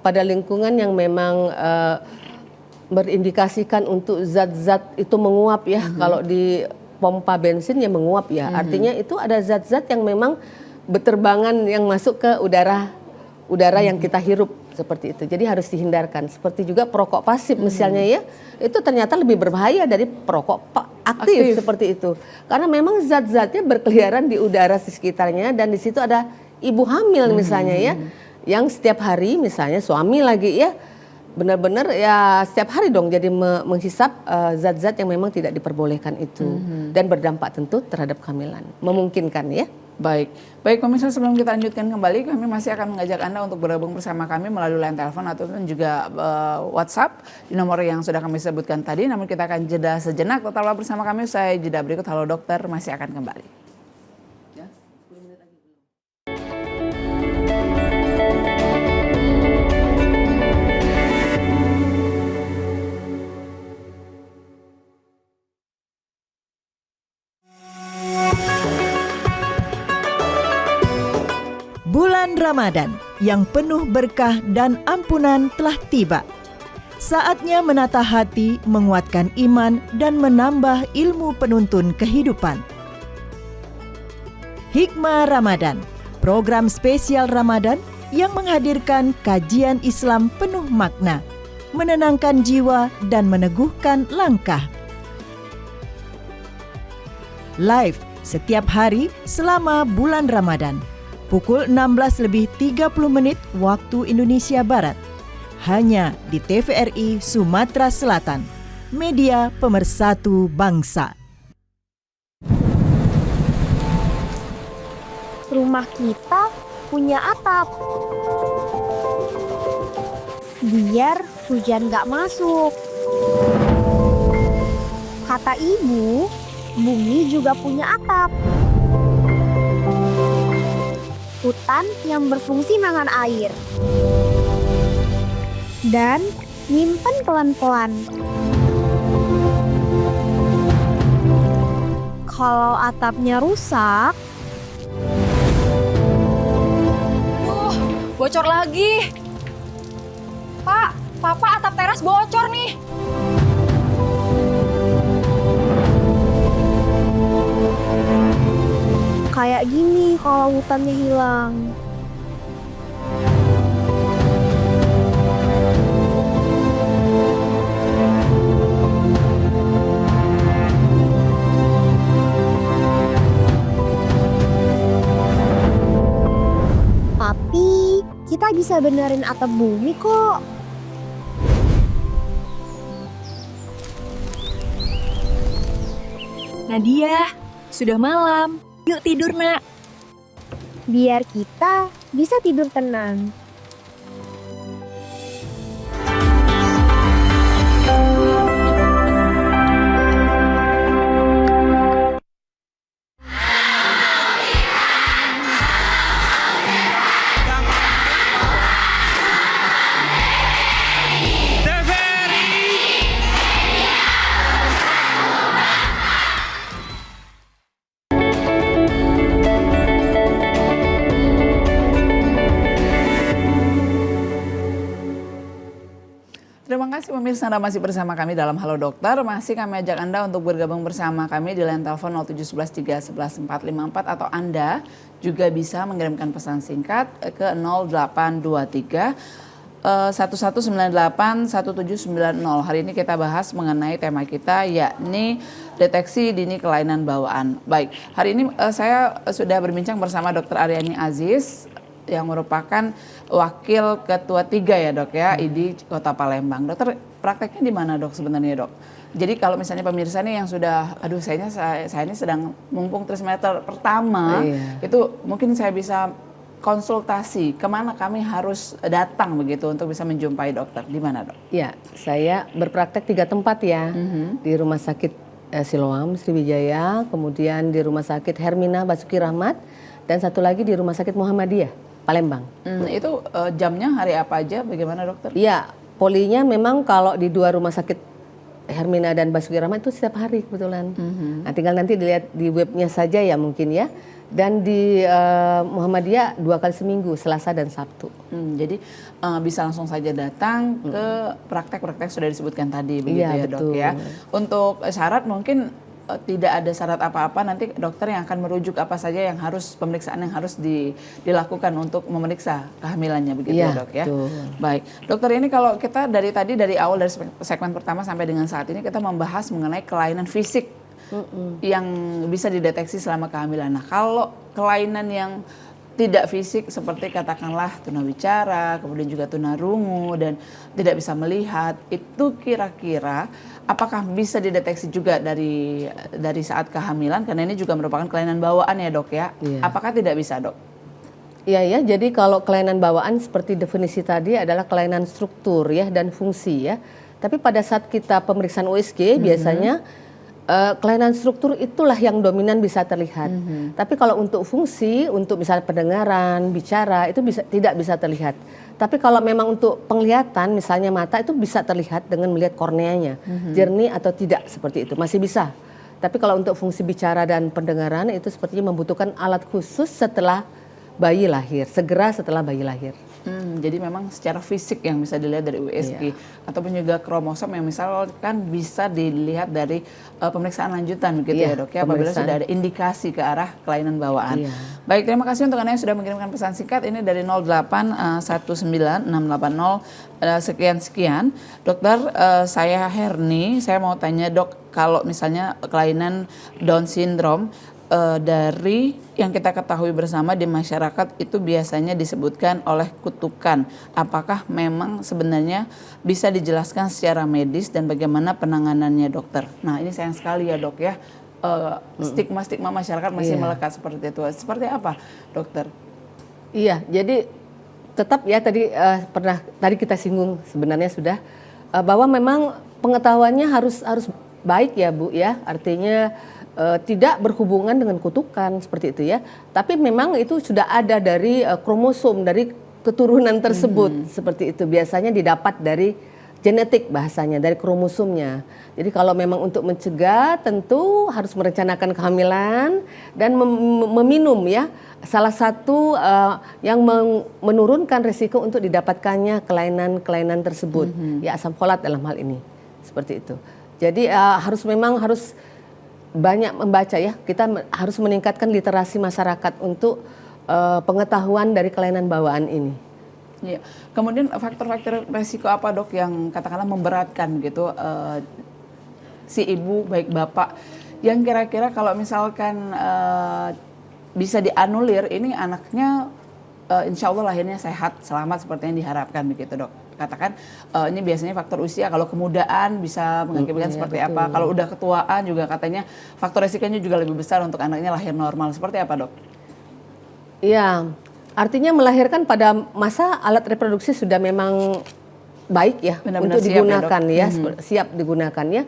pada lingkungan yang memang berindikasikan untuk zat-zat itu menguap ya, kalau di pompa bensin ya menguap ya, artinya itu ada zat-zat yang memang berterbangan yang masuk ke udara yang kita hirup seperti itu, jadi harus dihindarkan. Seperti juga perokok pasif misalnya ya, itu ternyata lebih berbahaya dari perokok aktif seperti itu, karena memang zat-zatnya berkeliaran di udara di sekitarnya, dan di situ ada ibu hamil misalnya ya, yang setiap hari misalnya suami lagi ya, benar-benar ya setiap hari dong jadi menghisap zat-zat yang memang tidak diperbolehkan itu, dan berdampak tentu terhadap kehamilan, memungkinkan ya. Baik pemirsa, sebelum kita lanjutkan kembali, kami masih akan mengajak Anda untuk bergabung bersama kami melalui line telepon ataupun juga WhatsApp di nomor yang sudah kami sebutkan tadi. Namun kita akan jeda sejenak, tetaplah bersama kami. Usai jeda berikut Halo Dokter masih akan kembali. Bulan Ramadan yang penuh berkah dan ampunan telah tiba. Saatnya menata hati, menguatkan iman, dan menambah ilmu penuntun kehidupan. Hikmah Ramadan, program spesial Ramadan yang menghadirkan kajian Islam penuh makna, menenangkan jiwa dan meneguhkan langkah. Live setiap hari selama bulan Ramadan, pukul 16:30 waktu Indonesia Barat, hanya di TVRI Sumatera Selatan, media pemersatu bangsa. Rumah kita punya atap. Biar hujan gak masuk. Kata ibu, bumi juga punya atap. Hutan yang berfungsi nahan air. Dan nyimpen pelan-pelan. Kalau atapnya rusak, bocor lagi. Pak, Papa atap teras bocor nih. kayak gini kalau hutannya hilang. Tapi kita bisa benerin atap bumi kok. Nadia, sudah malam. Yuk tidur, Nak. Biar kita bisa tidur tenang. Terima kasih pemirsa Anda masih bersama kami dalam Halo Dokter. Masih kami ajak Anda untuk bergabung bersama kami di line telepon 0711 311 454 atau Anda juga bisa mengirimkan pesan singkat ke 0823 1198 1790. Hari ini kita bahas mengenai tema kita yakni deteksi dini kelainan bawaan. Baik, hari ini saya sudah berbincang bersama Dr. Aryani Aziz yang merupakan wakil ketua 3 ya dok ya, IDI Kota Palembang. Dokter, prakteknya di mana dok sebenarnya dok? Jadi kalau misalnya pemirsa nih yang sudah, aduh saya ini sedang mumpung trimester pertama, itu mungkin saya bisa konsultasi, kemana kami harus datang begitu untuk bisa menjumpai dokter, di mana dok? Ya, saya berpraktek 3 tempat ya, di Rumah Sakit Siloam Sriwijaya, kemudian di Rumah Sakit Hermina Basuki Rahmat, dan satu lagi di Rumah Sakit Muhammadiyah Palembang. Itu jamnya hari apa aja, bagaimana dokter? Iya, polinya memang kalau di 2 rumah sakit Hermina dan Basuki Rahmat itu setiap hari kebetulan. Nah, tinggal nanti dilihat di webnya saja ya mungkin ya. Dan di Muhammadiyah 2 kali seminggu, Selasa dan Sabtu. Jadi bisa langsung saja datang ke praktek-praktek sudah disebutkan tadi, begitu Iya, ya betul. dok ya. Untuk syarat mungkin tidak ada syarat apa-apa, nanti dokter yang akan merujuk apa saja yang harus, pemeriksaan yang harus dilakukan untuk memeriksa kehamilannya, begitu ya dok ya. Betul. Baik, dokter, ini kalau kita dari awal dari segmen pertama sampai dengan saat ini kita membahas mengenai kelainan fisik yang bisa dideteksi selama kehamilan. Nah, kalau kelainan yang tidak fisik seperti katakanlah tunawicara, kemudian juga tunarungu dan tidak bisa melihat, itu kira-kira apakah bisa dideteksi juga dari saat kehamilan, karena ini juga merupakan kelainan bawaan ya dok ya? Apakah tidak bisa dok? Iya ya, jadi kalau kelainan bawaan seperti definisi tadi adalah kelainan struktur ya dan fungsi ya. Tapi pada saat kita pemeriksaan USG biasanya kelainan struktur itulah yang dominan bisa terlihat. Tapi kalau untuk fungsi, untuk misalnya pendengaran, bicara itu tidak bisa terlihat. Tapi kalau memang untuk penglihatan, misalnya mata itu bisa terlihat dengan melihat korneanya, jernih atau tidak seperti itu, masih bisa. Tapi kalau untuk fungsi bicara dan pendengaran itu sepertinya membutuhkan alat khusus setelah bayi lahir, segera setelah bayi lahir. Jadi memang secara fisik yang bisa dilihat dari USG ataupun juga kromosom yang misalkan bisa dilihat dari pemeriksaan lanjutan begitu ya dok ya, apabila sudah ada indikasi ke arah kelainan bawaan. Baik, terima kasih untuk Anda yang sudah mengirimkan pesan singkat ini dari 0819 680 sekian. Dokter, saya Herni, saya mau tanya dok, kalau misalnya kelainan Down syndrome dari yang kita ketahui bersama di masyarakat itu biasanya disebutkan oleh kutukan. Apakah memang sebenarnya bisa dijelaskan secara medis dan bagaimana penanganannya dokter? Nah ini sayang sekali ya dok ya, stigma-stigma masyarakat masih melekat seperti itu. Seperti apa dokter? Iya, jadi tetap ya tadi tadi kita singgung sebenarnya sudah bahwa memang pengetahuannya harus baik ya Bu ya, artinya tidak berhubungan dengan kutukan seperti itu ya, tapi memang itu sudah ada dari kromosom dari keturunan tersebut seperti itu, biasanya didapat dari genetik bahasanya, dari kromosomnya. Jadi kalau memang untuk mencegah tentu harus merencanakan kehamilan dan meminum ya salah satu yang menurunkan risiko untuk didapatkannya kelainan tersebut ya, asam folat dalam hal ini seperti itu. Jadi harus banyak membaca ya, kita harus meningkatkan literasi masyarakat untuk pengetahuan dari kelainan bawaan ini. Iya. Kemudian faktor-faktor resiko apa dok yang katakanlah memberatkan gitu si ibu baik bapak yang kira-kira kalau misalkan bisa dianulir ini anaknya insya Allah lahirnya sehat selamat seperti yang diharapkan begitu dok. Katakan ini biasanya faktor usia, kalau kemudaan bisa mengakibatkan seperti apa, kalau udah ketuaan juga katanya faktor resikonya juga lebih besar untuk anaknya lahir normal, seperti apa dok? Iya, artinya melahirkan pada masa alat reproduksi sudah memang baik ya, untuk digunakan ya, siap digunakan ya,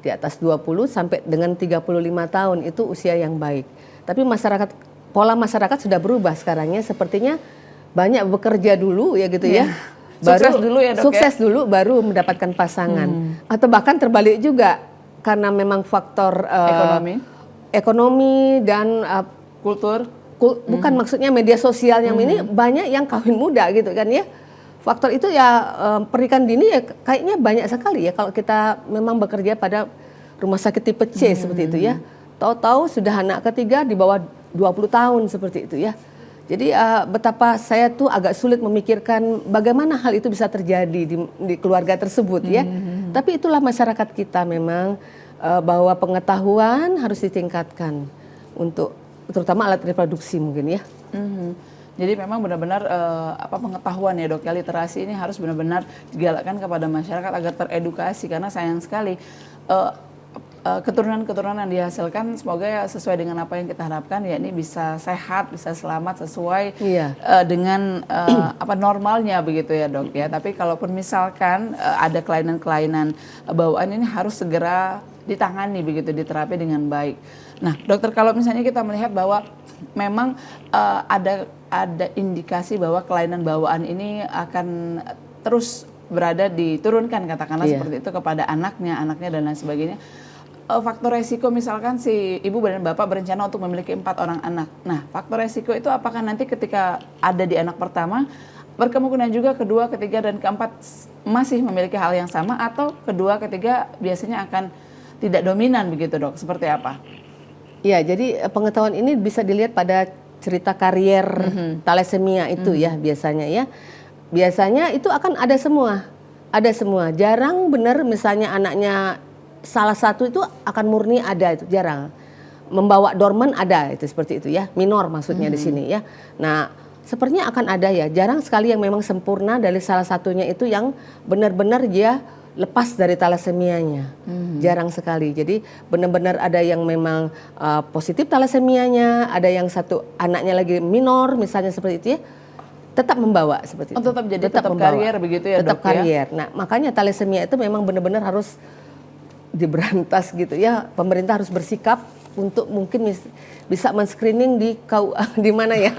di atas 20 sampai dengan 35 tahun itu usia yang baik. Tapi pola masyarakat sudah berubah sekarangnya, sepertinya banyak bekerja dulu ya gitu ya. Sukses dulu ya dok, sukses dulu baru mendapatkan pasangan, atau bahkan terbalik juga karena memang faktor ekonomi dan kultur. Bukan maksudnya media sosial yang ini banyak yang kawin muda gitu kan ya. Faktor itu ya pernikahan dini ya kayaknya banyak sekali ya kalau kita memang bekerja pada rumah sakit tipe C seperti itu ya. Tahu-tahu sudah anak ketiga di bawah 20 tahun seperti itu ya. Jadi betapa saya tuh agak sulit memikirkan bagaimana hal itu bisa terjadi di keluarga tersebut ya. Tapi itulah masyarakat kita memang bahwa pengetahuan harus ditingkatkan untuk terutama alat reproduksi mungkin ya. Jadi memang benar-benar pengetahuan ya dok, ya literasi ini harus benar-benar digalakkan kepada masyarakat agar teredukasi, karena sayang sekali keturunan-keturunan yang dihasilkan semoga ya sesuai dengan apa yang kita harapkan, ya ini bisa sehat, bisa selamat sesuai dengan normalnya begitu ya dok ya. Tapi kalaupun misalkan ada kelainan-kelainan bawaan ini harus segera ditangani begitu, diterapi dengan baik. Nah dokter, kalau misalnya kita melihat bahwa memang ada indikasi bahwa kelainan bawaan ini akan terus diturunkan katakanlah seperti itu kepada anaknya dan lain sebagainya. Faktor resiko misalkan si ibu dan bapak berencana untuk memiliki 4 orang anak. Nah, faktor resiko itu apakah nanti ketika ada di anak pertama berkemungkinan juga kedua, ketiga dan keempat masih memiliki hal yang sama, atau kedua, ketiga biasanya akan tidak dominan begitu dok? Seperti apa? Ya, jadi pengetahuan ini bisa dilihat pada cerita karier thalassemia itu ya biasanya ya. Biasanya itu akan ada semua. Ada semua. Jarang benar misalnya anaknya salah satu itu akan murni ada, itu jarang. Membawa dorman ada, itu seperti itu ya. Minor maksudnya di sini ya. Nah, sepertinya akan ada ya. Jarang sekali yang memang sempurna dari salah satunya itu yang benar-benar dia lepas dari talasemianya. Jarang sekali. Jadi benar-benar ada yang memang positif talasemianya, ada yang satu anaknya lagi minor misalnya seperti itu ya. Tetap membawa seperti itu. Tetap karier begitu ya tetap dok karier. ya? Nah, makanya thalassemia itu memang benar-benar harus diberantas gitu ya. Pemerintah harus bersikap untuk mungkin bisa men-screening di KUA di mana ya?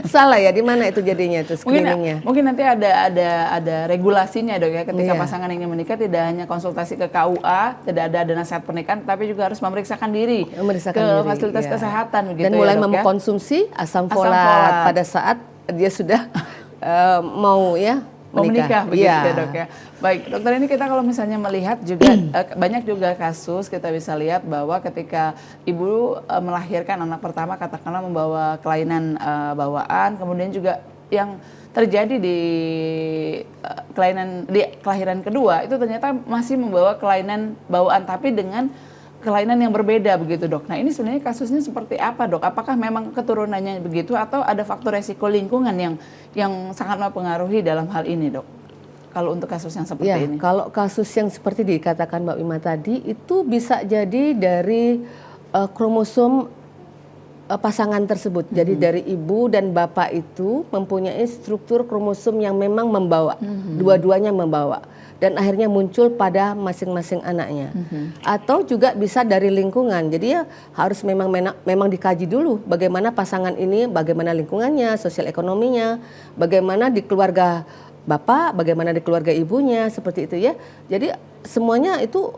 Salah ya, di mana itu jadinya itu screeningnya? Mungkin nanti ada regulasinya dok ya, ketika pasangan ingin menikah tidak hanya konsultasi ke KUA, tidak ada nasihat pernikahan, tapi juga harus memeriksakan diri ke fasilitas kesehatan begitu. Dan mulai ya, dok, mengkonsumsi asam folat pada saat dia sudah mau menikah begitu Iya. ya dok ya. Baik dokter, ini kita kalau misalnya melihat juga banyak juga kasus kita bisa lihat bahwa ketika ibu melahirkan anak pertama katakanlah membawa kelainan bawaan, kemudian juga yang terjadi di kelahiran kedua itu ternyata masih membawa kelainan bawaan tapi dengan kelainan yang berbeda begitu dok. Nah ini sebenarnya kasusnya seperti apa dok? Apakah memang keturunannya begitu atau ada faktor resiko lingkungan yang sangat mempengaruhi dalam hal ini dok? Kalau untuk kasus yang seperti ini. Kalau kasus yang seperti dikatakan Mbak Wima tadi itu bisa jadi dari kromosom pasangan tersebut. Jadi dari ibu dan bapak itu mempunyai struktur kromosom yang memang membawa, dua-duanya membawa. Dan akhirnya muncul pada masing-masing anaknya. Atau juga bisa dari lingkungan. Jadi ya harus memang dikaji dulu bagaimana pasangan ini, bagaimana lingkungannya, sosial ekonominya, bagaimana di keluarga bapak, bagaimana di keluarga ibunya, seperti itu ya. Jadi semuanya itu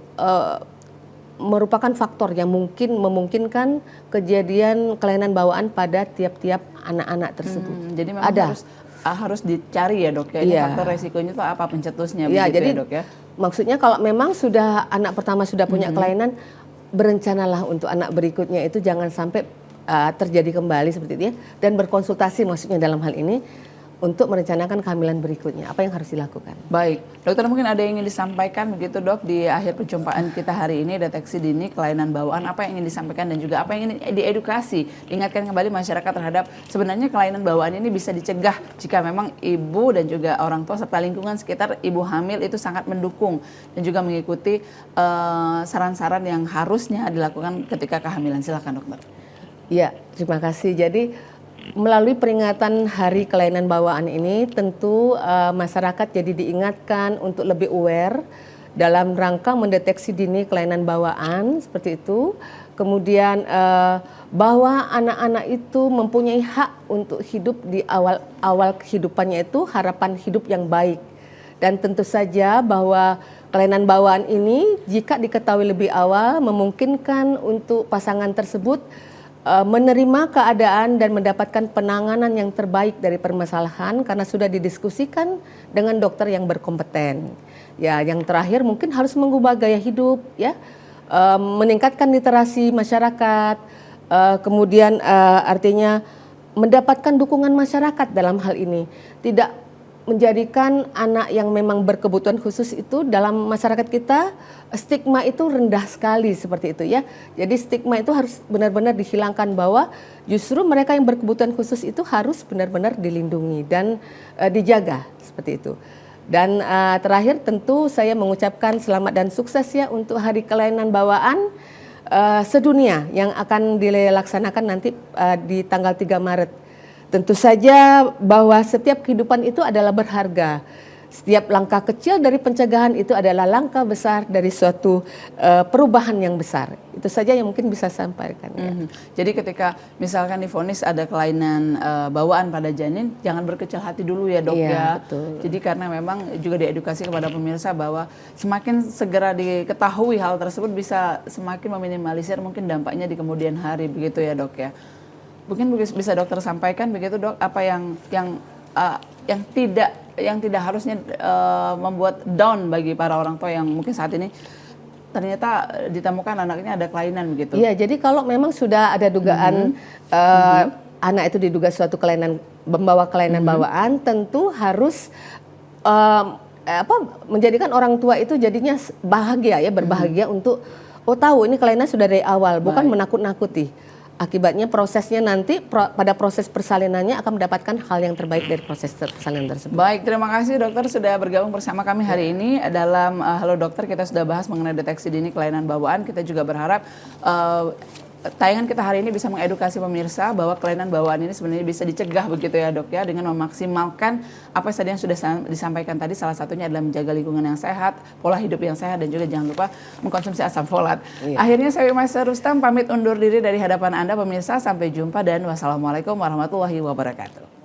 merupakan faktor yang memungkinkan kejadian kelainan bawaan pada tiap-tiap anak-anak tersebut. Jadi memang harus dicari ya dok ya, ini faktor resikonya itu apa, pencetusnya begitu jadi, ya dok ya. Maksudnya kalau memang sudah anak pertama sudah punya kelainan, berencanalah untuk anak berikutnya itu jangan sampai terjadi kembali seperti itu ya, dan berkonsultasi maksudnya dalam hal ini untuk merencanakan kehamilan berikutnya, apa yang harus dilakukan. Baik, dokter mungkin ada yang ingin disampaikan begitu dok di akhir perjumpaan kita hari ini, deteksi dini kelainan bawaan, apa yang ingin disampaikan dan juga apa yang ingin diedukasi, diingatkan kembali masyarakat terhadap sebenarnya kelainan bawaan ini bisa dicegah jika memang ibu dan juga orang tua serta lingkungan sekitar ibu hamil itu sangat mendukung dan juga mengikuti saran-saran yang harusnya dilakukan ketika kehamilan. Silakan dokter. Ya, terima kasih. Jadi melalui peringatan Hari Kelainan Bawaan ini tentu masyarakat jadi diingatkan untuk lebih aware dalam rangka mendeteksi dini kelainan bawaan seperti itu. Kemudian bahwa anak-anak itu mempunyai hak untuk hidup di awal kehidupannya itu harapan hidup yang baik. Dan tentu saja bahwa kelainan bawaan ini jika diketahui lebih awal memungkinkan untuk pasangan tersebut menerima keadaan dan mendapatkan penanganan yang terbaik dari permasalahan karena sudah didiskusikan dengan dokter yang berkompeten. Ya, yang terakhir mungkin harus mengubah gaya hidup, ya, meningkatkan literasi masyarakat, kemudian artinya mendapatkan dukungan masyarakat dalam hal ini. Tidak menjadikan anak yang memang berkebutuhan khusus itu dalam masyarakat kita stigma itu rendah sekali seperti itu ya. Jadi stigma itu harus benar-benar dihilangkan bahwa justru mereka yang berkebutuhan khusus itu harus benar-benar dilindungi dan dijaga seperti itu. Dan terakhir tentu saya mengucapkan selamat dan sukses ya untuk Hari Kelainan Bawaan sedunia yang akan dilaksanakan nanti di tanggal 3 Maret. Tentu saja bahwa setiap kehidupan itu adalah berharga. Setiap langkah kecil dari pencegahan itu adalah langkah besar dari suatu perubahan yang besar. Itu saja yang mungkin bisa saya sampaikan. Ya. Jadi ketika misalkan divonis ada kelainan bawaan pada janin, jangan berkecil hati dulu ya dok ya. Betul. Jadi karena memang juga diedukasi kepada pemirsa bahwa semakin segera diketahui hal tersebut bisa semakin meminimalisir mungkin dampaknya di kemudian hari begitu ya dok ya. Mungkin bisa dokter sampaikan begitu dok, apa yang tidak harusnya membuat down bagi para orang tua yang mungkin saat ini ternyata ditemukan anaknya ada kelainan begitu. Iya, jadi kalau memang sudah ada dugaan anak itu diduga suatu kelainan, membawa kelainan bawaan, tentu harus menjadikan orang tua itu jadinya bahagia ya, berbahagia untuk tahu ini kelainan sudah dari awal, bukan menakut-nakuti. Akibatnya prosesnya nanti pada proses persalinannya akan mendapatkan hal yang terbaik dari proses persalinan tersebut. Baik, terima kasih dokter sudah bergabung bersama kami hari ini dalam Halo Dokter. Kita sudah bahas mengenai deteksi dini kelainan bawaan. Kita juga berharap tayangan kita hari ini bisa mengedukasi pemirsa bahwa kelainan bawaan ini sebenarnya bisa dicegah begitu ya dok ya, dengan memaksimalkan apa saja yang sudah disampaikan tadi. Salah satunya adalah menjaga lingkungan yang sehat, pola hidup yang sehat, dan juga jangan lupa mengkonsumsi asam folat. Akhirnya saya Wima Rustam pamit undur diri dari hadapan Anda pemirsa. Sampai jumpa dan wassalamualaikum warahmatullahi wabarakatuh.